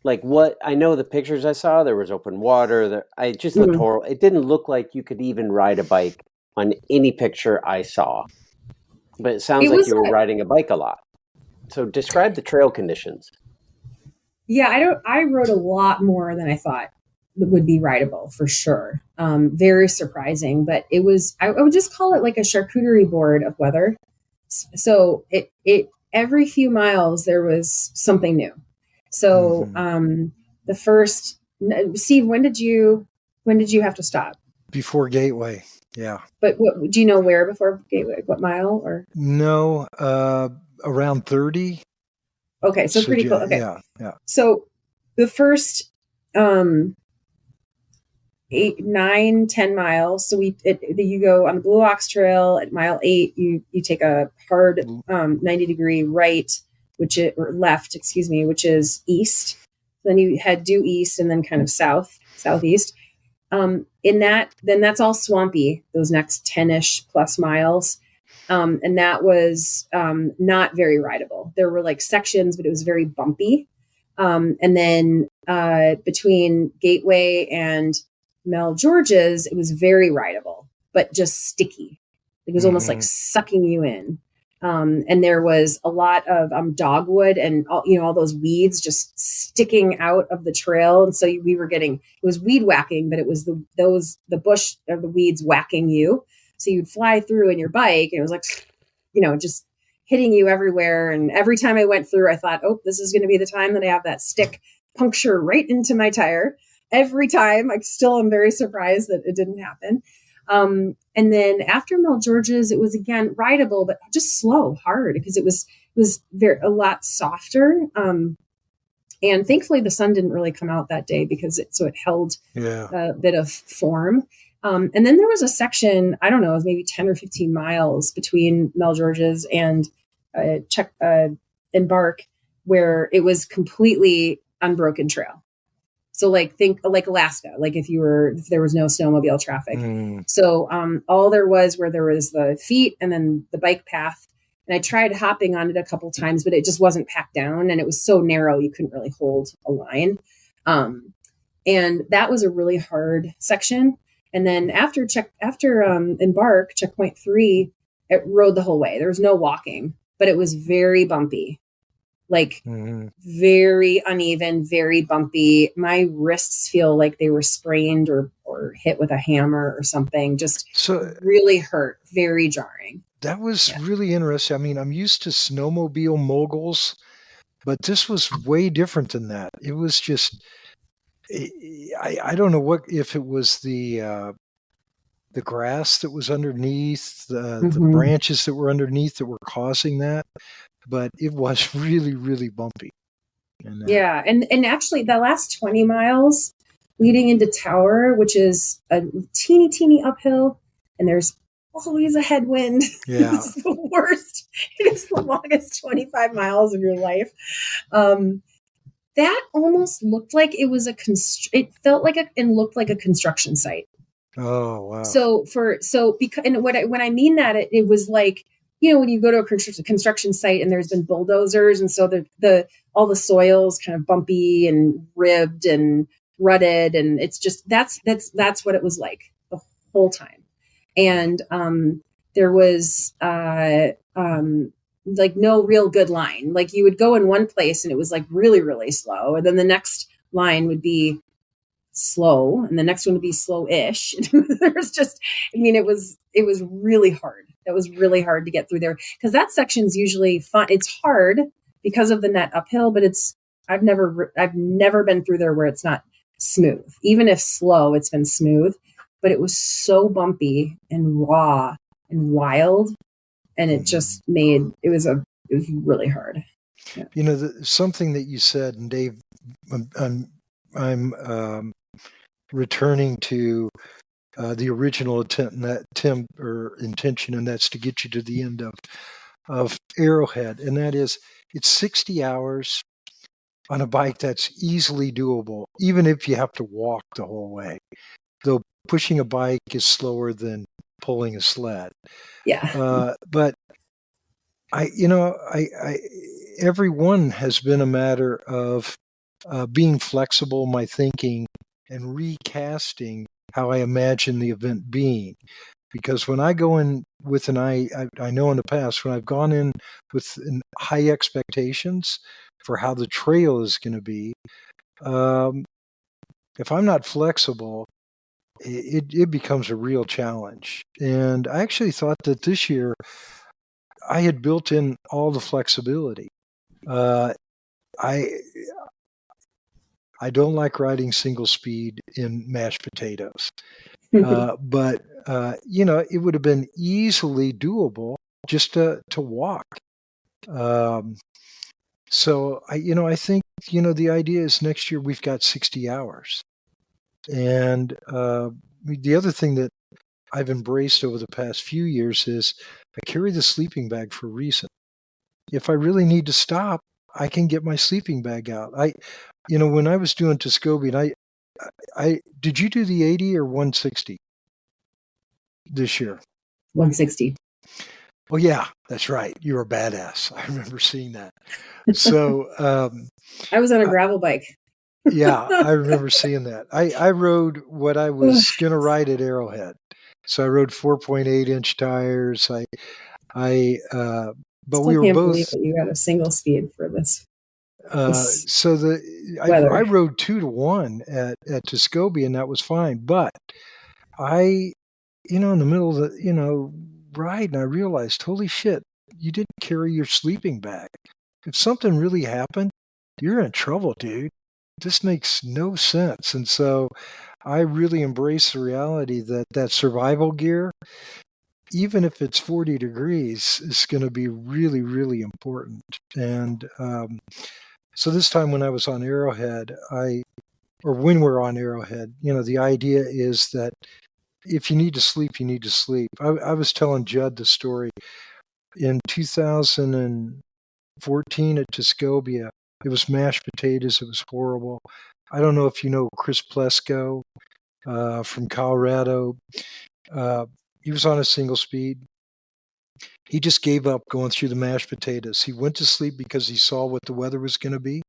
Like what, I know the pictures I saw, there was open water. I just looked horrible. It didn't look like you could even ride a bike on any picture I saw. But it sounds like you were riding a bike a lot. So describe the trail conditions. Yeah, I rode a lot more than I thought would be rideable for sure. Very surprising, but it was, I would just call it like a charcuterie board of weather. So it every few miles there was something new. So the first, Steve, when did you have to stop? Before Gateway. Yeah. But do you know where before Gateway? What mile or? No, around 30. Okay. So pretty close. Okay. Yeah. So the first, 8, 9, 10 miles. So you go on the Blue Ox Trail at mile 8. You take a hard 90-degree right, left, which is east. Then you head due east and then kind of southeast. Then that's all swampy, those next 10-ish plus miles. And that was not very rideable. There were like sections, but it was very bumpy. And then between Gateway and Mel George's, it was very rideable, but just sticky. It was almost like sucking you in. And there was a lot of dogwood and all those weeds just sticking out of the trail. And so we were getting, it was weed whacking, but it was the bush or the weeds whacking you. So you'd fly through in your bike and it was like, just hitting you everywhere. And every time I went through, I thought, oh, this is going to be the time that I have that stick puncture right into my tire. Every time. I still am very surprised that it didn't happen. And then after Mel George's, it was again rideable, but just slow, hard, because it was a lot softer. And thankfully the sun didn't really come out that day because it held a bit of form. And then there was a section, I don't know, it was maybe 10 or 15 miles between Mel George's and Embark, where it was completely unbroken trail. So think like Alaska, like if there was no snowmobile traffic. So all there was the feet and then the bike path. And I tried hopping on it a couple times, but it just wasn't packed down. And it was so narrow, you couldn't really hold a line. And that was a really hard section. And then after Embark, checkpoint 3, it rode the whole way. There was no walking, but it was very bumpy. Very uneven, very bumpy. My wrists feel like they were sprained or hit with a hammer or something. Just really hurt, very jarring. That was really interesting. I mean, I'm used to snowmobile moguls, but this was way different than that. It was just, I don't know if it was the grass that was underneath, the branches that were underneath that were causing that. But it was really, really bumpy. And actually the last 20 miles leading into Tower, which is a teeny uphill, and there's always a headwind. Yeah. It's the worst. It is the longest 25 miles of your life. That almost looked like it was it felt like and looked like a construction site. Oh, wow. When I mean that, it was like, when you go to a construction site and there's been bulldozers, and so all the soil's kind of bumpy and ribbed and rutted, and it's just that's what it was like the whole time. And there was no real good line. Like you would go in one place and it was like really, really slow, and then the next line would be slow, and the next one would be slow-ish. There's just, it was really hard. That was really hard to get through there, because that section's usually fun. It's hard because of the net uphill, but I've never been through there where it's not smooth. Even if slow, it's been smooth, but it was so bumpy and raw and wild, and it just it was really hard. Yeah. Something that you said, and Dave, I'm returning to the original intention, and that's to get you to the end of Arrowhead, and that is it's 60 hours on a bike that's easily doable, even if you have to walk the whole way. Though pushing a bike is slower than pulling a sled. Yeah. But every one has been a matter of being flexible, my thinking, and recasting how I imagine the event being. Because when I go in with I know in the past, when I've gone in with high expectations for how the trail is going to be, if I'm not flexible, it becomes a real challenge. And I actually thought that this year I had built in all the flexibility. I don't like riding single speed in mashed potatoes, but it would have been easily doable just to walk. So I think the idea is next year we've got 60 hours, and the other thing that I've embraced over the past few years is I carry the sleeping bag for a reason. If I really need to stop, I can get my sleeping bag out. When I was doing Tuscobian, I did you do the 80 or 160 this year? 160. Oh yeah, that's right. You were a badass. I remember seeing that. So I was on a gravel bike. yeah, I remember seeing that. I rode what I was gonna ride at Arrowhead. So I rode 4.8-inch tires. But we Still were can't both. believe that you got a single speed for this So weather. I rode 2-to-1 at Tuscobie, and that was fine. But I, in the middle of the ride, and I realized, holy shit, you didn't carry your sleeping bag. If something really happened, you're in trouble, dude. This makes no sense. And so I really embrace the reality that survival gear, even if it's 40 degrees, is going to be really, really important. And so this time when I was on Arrowhead, when we're on Arrowhead, the idea is that if you need to sleep, you need to sleep. I was telling Judd the story in 2014 at Tuscobia. It was mashed potatoes. It was horrible. I don't know if you know Chris Plesko from Colorado. He was on a single speed. He just gave up going through the mashed potatoes. He went to sleep because he saw what the weather was going to be.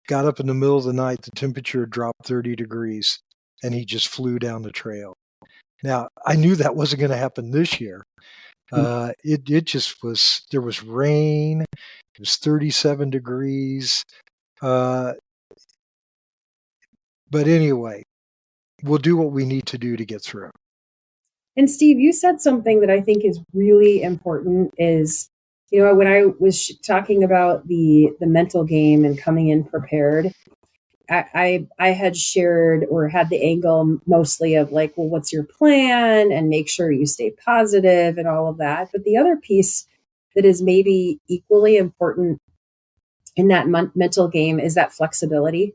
Got up in the middle of the night, the temperature dropped 30 degrees, and he just flew down the trail. Now, I knew that wasn't going to happen this year. It just was, there was rain, it was 37 degrees. But anyway, we'll do what we need to do to get through. And Steve, you said something that I think is really important is, when I was talking about the mental game and coming in prepared, I had shared or had the angle mostly of like, well, what's your plan, and make sure you stay positive and all of that. But the other piece that is maybe equally important in that mental game is that flexibility.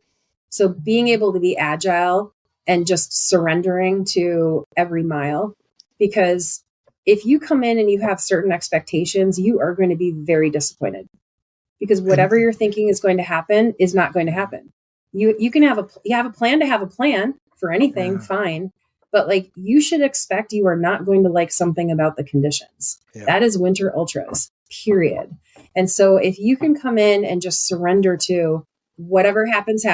So being able to be agile and just surrendering to every mile, because if you come in and you have certain expectations, you are going to be very disappointed, because whatever you're thinking is going to happen is not going to happen. You can have a plan to have a plan for anything, fine. But like, you should expect you are not going to like something about the conditions. Yeah. That is winter ultras, period. And so if you can come in and just surrender to whatever happens,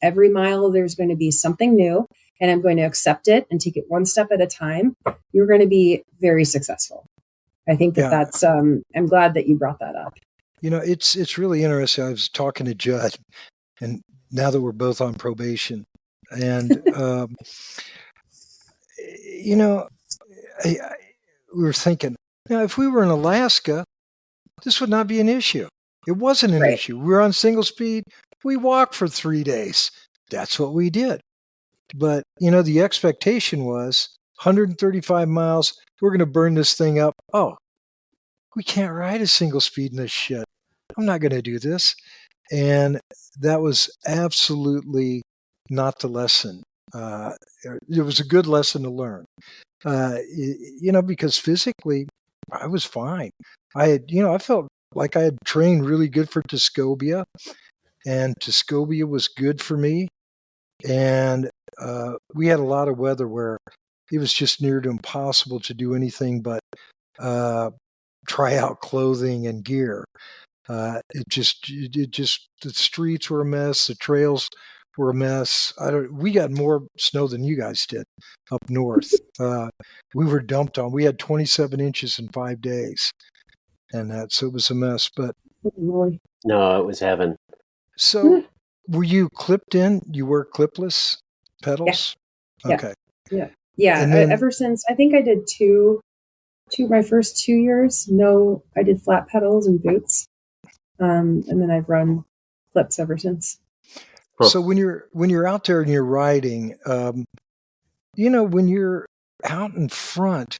every mile there's going to be something new, and I'm going to accept it and take it one step at a time, you're going to be very successful. I think that's, I'm glad that you brought that up. It's really interesting. I was talking to Judd, and now that we're both on probation, and we were thinking, now if we were in Alaska, this would not be an issue. It wasn't an issue. We were on single speed. We walked for 3 days. That's what we did. But the expectation was 135 miles. We're going to burn this thing up. Oh, we can't ride a single speed in this shit. I'm not going to do this. And that was absolutely not the lesson. It was a good lesson to learn, because physically I was fine. I felt like I had trained really good for Tuscobia, and Tuscobia was good for me. And we had a lot of weather where it was just near to impossible to do anything but try out clothing and gear. The streets were a mess. The trails were a mess. We got more snow than you guys did up north. We were dumped on. We had 27 inches in 5 days, and so it was a mess. But no, it was heaven. So, were you clipped in? You were clipless pedals? Yeah. Okay. Yeah. And then, ever since, I think I did my first 2 years. No, I did flat pedals and boots. And then I've run clips ever since. So when you're out there and you're riding, when you're out in front,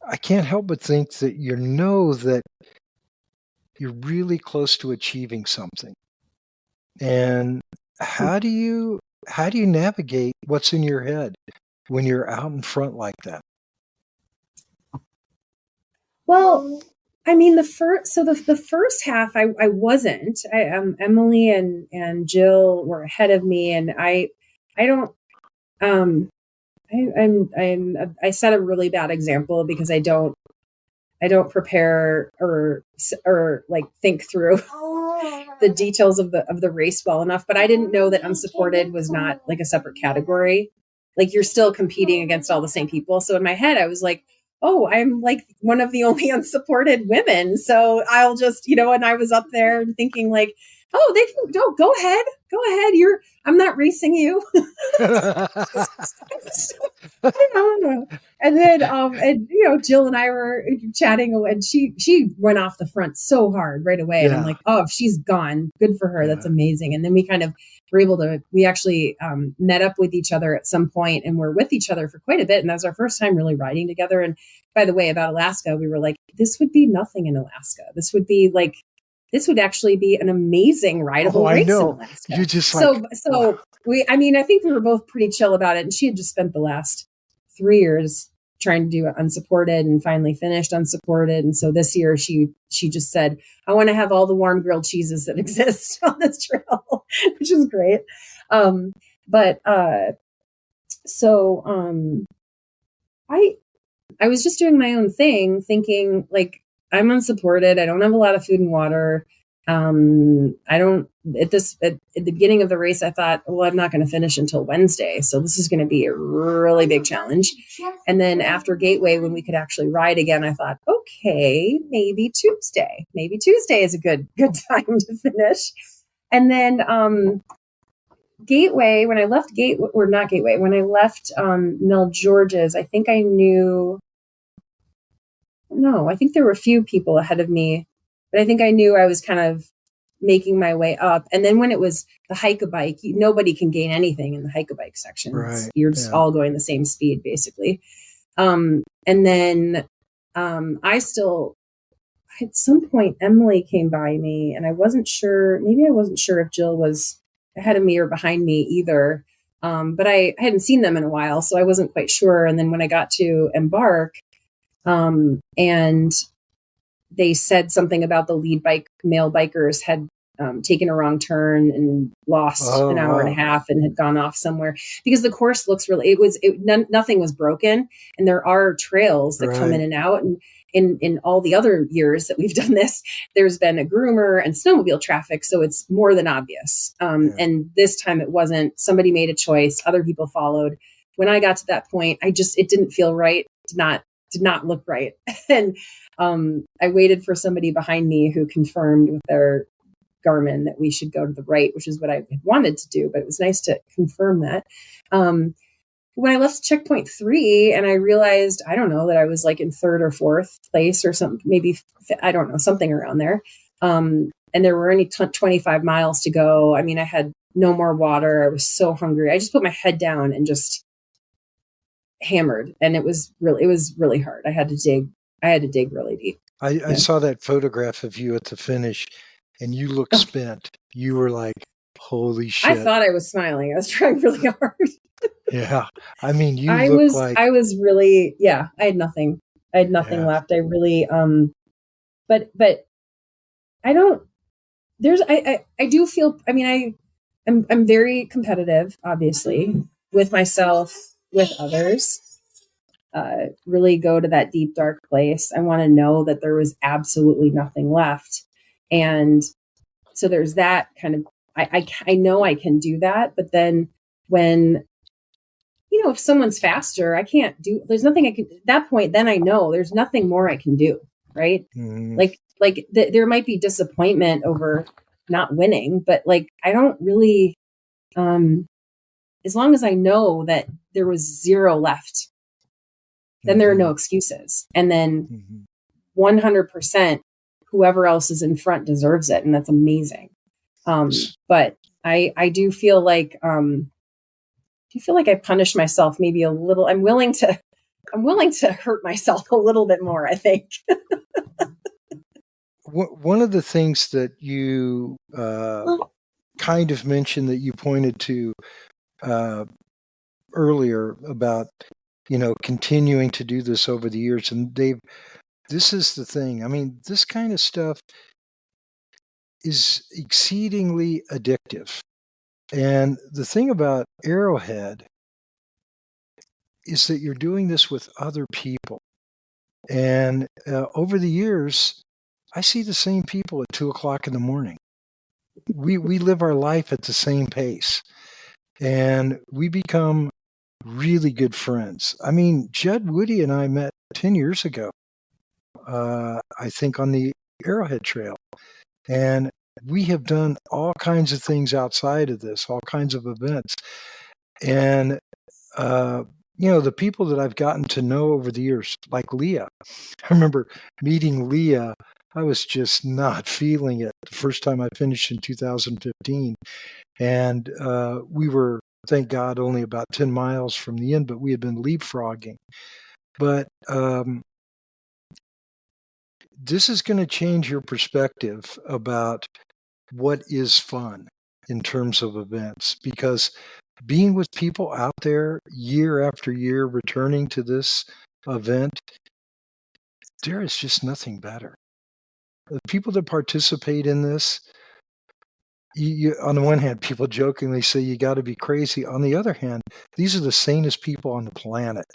I can't help but think that that you're really close to achieving something. And how do you navigate what's in your head when you're out in front like that? Well, I mean, the first half, I wasn't. Emily and Jill were ahead of me, and I don't. I set a really bad example because I don't prepare or like think through the details of the race well enough. But I didn't know that unsupported was not like a separate category. Like you're still competing against all the same people. So in my head, I was like, oh, I'm like one of the only unsupported women. So I'll just, and I was up there thinking like, oh, they can go ahead. I'm not racing you. I don't know. And then, Jill and I were chatting, and she went off the front so hard right away. And I'm like, oh, if she's gone, good for her. That's amazing. And then we kind of were we actually met up with each other at some point, and we're with each other for quite a bit. And that was our first time really riding together. And by the way, about Alaska, we were like, this would be nothing in Alaska. This would actually be an amazing rideable race in Alaska. You just so I think we were both pretty chill about it. And she had just spent the last 3 years trying to do it unsupported and finally finished unsupported. And so this year she just said, I want to have all the warm grilled cheeses that exist on this trail, which is great. I was just doing my own thing, thinking like, I'm unsupported. I don't have a lot of food and water. At the beginning of the race, I thought, well, I'm not going to finish until Wednesday. So this is going to be a really big challenge. And then after Gateway, when we could actually ride again, I thought, okay, maybe Tuesday. Maybe Tuesday is a good time to finish. And then Gateway, when I left when I left Mel George's, I think I knew. No, I think there were a few people ahead of me, but I think I knew I was kind of making my way up. And then when it was the hike-a-bike, nobody can gain anything in the hike-a-bike section. Right. You're just all going the same speed, basically. And then at some point, Emily came by me, and I wasn't sure if Jill was ahead of me or behind me either. But I hadn't seen them in a while, so I wasn't quite sure. And then when I got to Embark, and they said something about the lead male bikers had taken a wrong turn and lost an hour and a half and had gone off somewhere, because the course looks nothing was broken, and there are trails that come in and out. And in all the other years that we've done this, there's been a groomer and snowmobile traffic, so it's more than obvious. And this time it wasn't. Somebody made a choice, other people followed. When I got to that point, it didn't feel right. Did not look right. And I waited for somebody behind me who confirmed with their Garmin that we should go to the right, which is what I wanted to do, but it was nice to confirm that. When I left checkpoint 3 and I realized, I don't know, that I was like in 3rd or 4th place or something, maybe, I don't know, something around there. And there were only 25 miles to go. I mean, I had no more water. I was so hungry. I just put my head down and just hammered, and it was really hard. I had to dig really deep. I saw that photograph of you at the finish, and you looked spent. You were like, holy shit. I thought I was smiling. I was trying really hard. Yeah. I mean, I had nothing. I had nothing left. I really, but I don't, I do feel, I mean, I'm very competitive, obviously, with myself, with others. Really go to that deep, dark place. I want to know that there was absolutely nothing left. And so there's that kind of, I know I can do that, but then when, if someone's faster, there's nothing I can, at that point, then I know there's nothing more I can do. Right. Mm-hmm. There might be disappointment over not winning, but I don't really, as long as I know that there was 0 left, then there are no excuses. And then 100%, whoever else is in front deserves it. And that's amazing. But I do feel like, I punish myself maybe a little. I'm willing to hurt myself a little bit more, I think. One of the things that you kind of mentioned, that you pointed to earlier about, continuing to do this over the years, and Dave, this is the thing. I mean, this kind of stuff is exceedingly addictive. And the thing about Arrowhead is that you're doing this with other people. And over the years, I see the same people at 2:00 in the morning. We live our life at the same pace, and we become really good friends. I mean, Judd Woody and I met 10 years ago, I think on the Arrowhead Trail. And we have done all kinds of things outside of this, all kinds of events. And, the people that I've gotten to know over the years, like Leah, I remember meeting Leah. I was just not feeling it the first time I finished in 2015. And we were, thank God, only about 10 miles from the end, but we had been leapfrogging. But this is going to change your perspective about what is fun in terms of events, because being with people out there year after year, returning to this event, there is just nothing better. The people that participate in this, you, on the one hand, people jokingly say you got to be crazy. On the other hand, these are the sanest people on the planet.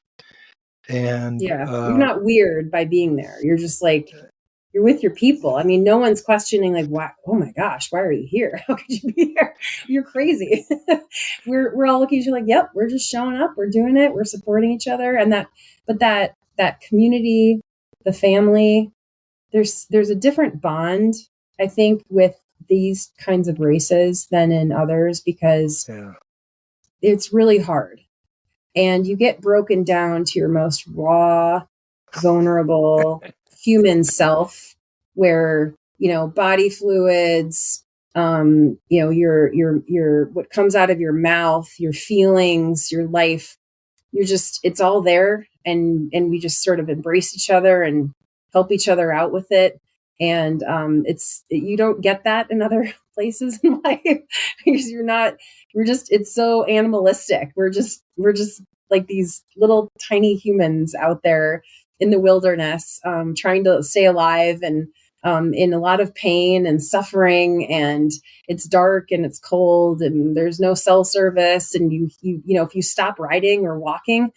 And yeah, you're not weird by being there. You're just like, you're with your people. I mean, no one's questioning like, why, oh my gosh, why are you here? How could you be here? You're crazy. we're all looking at you like, yep, we're just showing up. We're doing it. We're supporting each other. And that community, the family, there's a different bond, I think, with these kinds of races than in others, because it's really hard. And you get broken down to your most raw, vulnerable human self, where, body fluids, your what comes out of your mouth, your feelings, your life, it's all there. And we just sort of embrace each other and help each other out with it. And you don't get that in other places in life, because it's so animalistic. We're just like these little tiny humans out there in the wilderness, trying to stay alive, and in a lot of pain and suffering, and it's dark and it's cold and there's no cell service. And if you stop riding or walking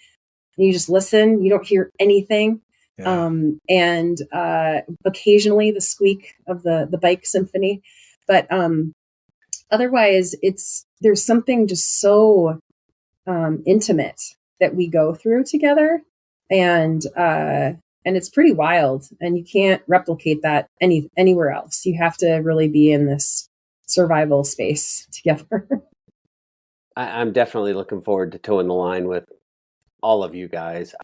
and you just listen, you don't hear anything. Yeah. And occasionally the squeak of the bike symphony, but otherwise there's something just so intimate that we go through together, and it's pretty wild, and you can't replicate that anywhere else. You have to really be in this survival space together. I'm definitely looking forward to towing the line with all of you guys.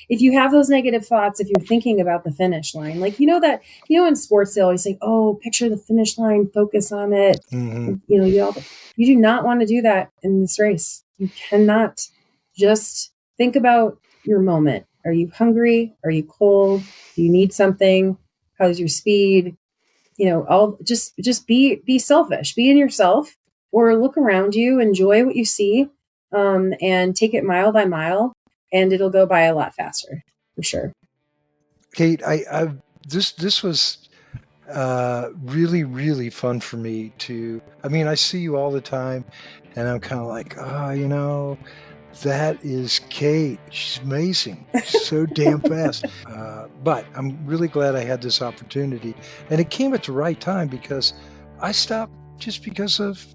If you have those negative thoughts, if you're thinking about the finish line, like, in sports, they always say, oh, picture the finish line, focus on it. Mm-hmm. You do not want to do that in this race. You cannot. Just think about your moment. Are you hungry? Are you cold? Do you need something? How's your speed? Just be selfish, be in yourself, or look around you, enjoy what you see, and take it mile by mile. And it'll go by a lot faster, for sure. Kate, this was really, really fun for me I see you all the time, and I'm kind of like, that is Kate. She's amazing. She's so damn fast. But I'm really glad I had this opportunity. And it came at the right time, because I stopped just because of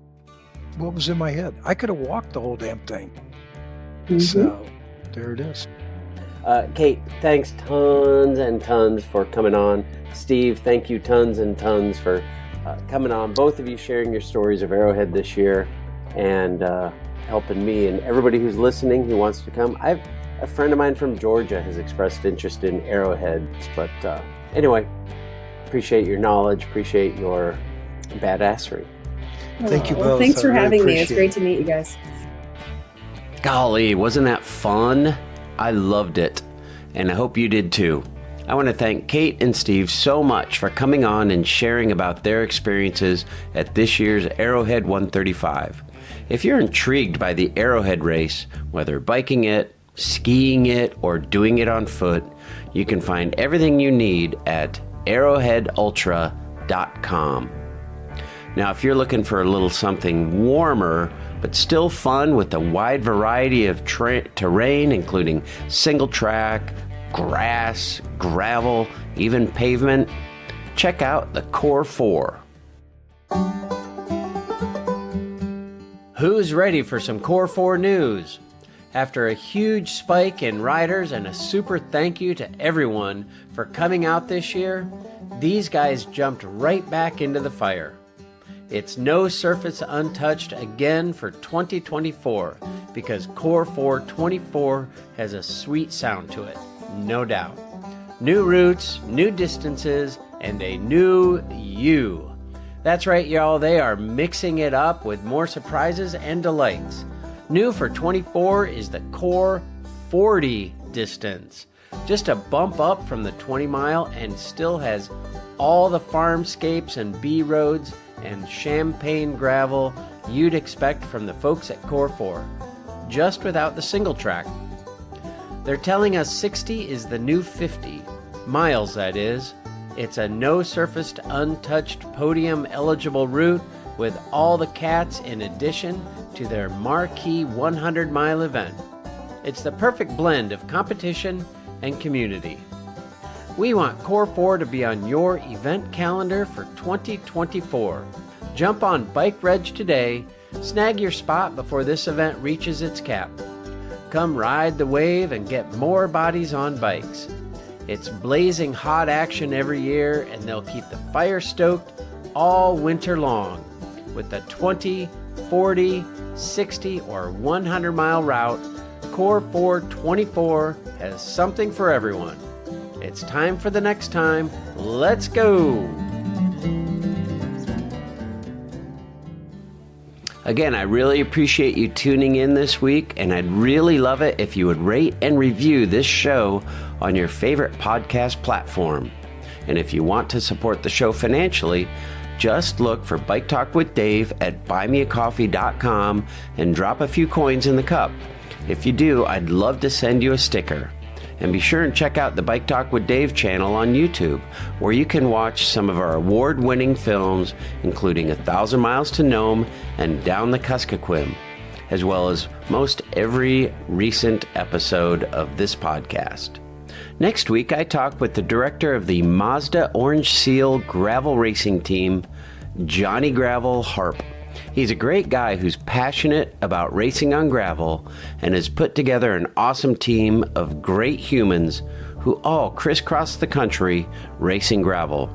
what was in my head. I could have walked the whole damn thing. Mm-hmm. So there it is. Kate, thanks tons and tons for coming on. Steve, thank you tons and tons for coming on. Both of you sharing your stories of Arrowhead this year, and helping me and everybody who's listening who wants to come. A friend of mine from Georgia has expressed interest in Arrowhead, but anyway, appreciate your knowledge, appreciate your badassery. Thank you both. Thanks for having me. It's great to meet you guys. Golly, wasn't that fun? I loved it, and I hope you did too. I want to thank Kate and Steve so much for coming on and sharing about their experiences at this year's Arrowhead 135. If you're intrigued by the Arrowhead race, whether biking it, skiing it, or doing it on foot, You can find everything you need at arrowheadultra.com. Now, if you're looking for a little something warmer, but still fun with a wide variety of terrain, including single track, grass, gravel, even pavement, check out the Core 4. Who's ready for some Core 4 news? After a huge spike in riders and a super thank you to everyone for coming out this year, these guys jumped right back into the fire. It's no surface untouched again for 2024 because Core 424 has a sweet sound to it, no doubt. New routes, new distances, and a new you. That's right, y'all, they are mixing it up with more surprises and delights. New for 24 is the Core 40 distance. Just a bump up from the 20 mile and still has all the farmscapes and B roads and champagne gravel you'd expect from the folks at Core 4, just without the single track. They're telling us 60 is the new 50, miles that is. It's a no-surfaced, untouched, podium-eligible route with all the cats in addition to their marquee 100-mile event. It's the perfect blend of competition and community. We want Core 4 to be on your event calendar for 2024. Jump on Bike Reg today, snag your spot before this event reaches its cap. Come ride the wave and get more bodies on bikes. It's blazing hot action every year, and they'll keep the fire stoked all winter long with the 20, 40, 60, or 100-mile route. Core 424 has something for everyone. It's time for the next time. Let's go! Again, I really appreciate you tuning in this week, and I'd really love it if you would rate and review this show on your favorite podcast platform. And if you want to support the show financially, just look for Bike Talk with Dave at buymeacoffee.com and drop a few coins in the cup. If you do, I'd love to send you a sticker. And be sure and check out the Bike Talk with Dave channel on YouTube, where you can watch some of our award-winning films, including 1,000 Miles to Nome and Down the Kuskokwim, as well as most every recent episode of this podcast. Next week, I talk with the director of the Mazda Orange Seal Gravel Racing Team, Johnny Gravel Harp. He's a great guy who's passionate about racing on gravel and has put together an awesome team of great humans who all crisscross the country racing gravel.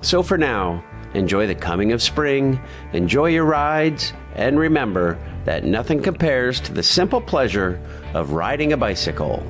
So for now, enjoy the coming of spring, enjoy your rides, and remember that nothing compares to the simple pleasure of riding a bicycle.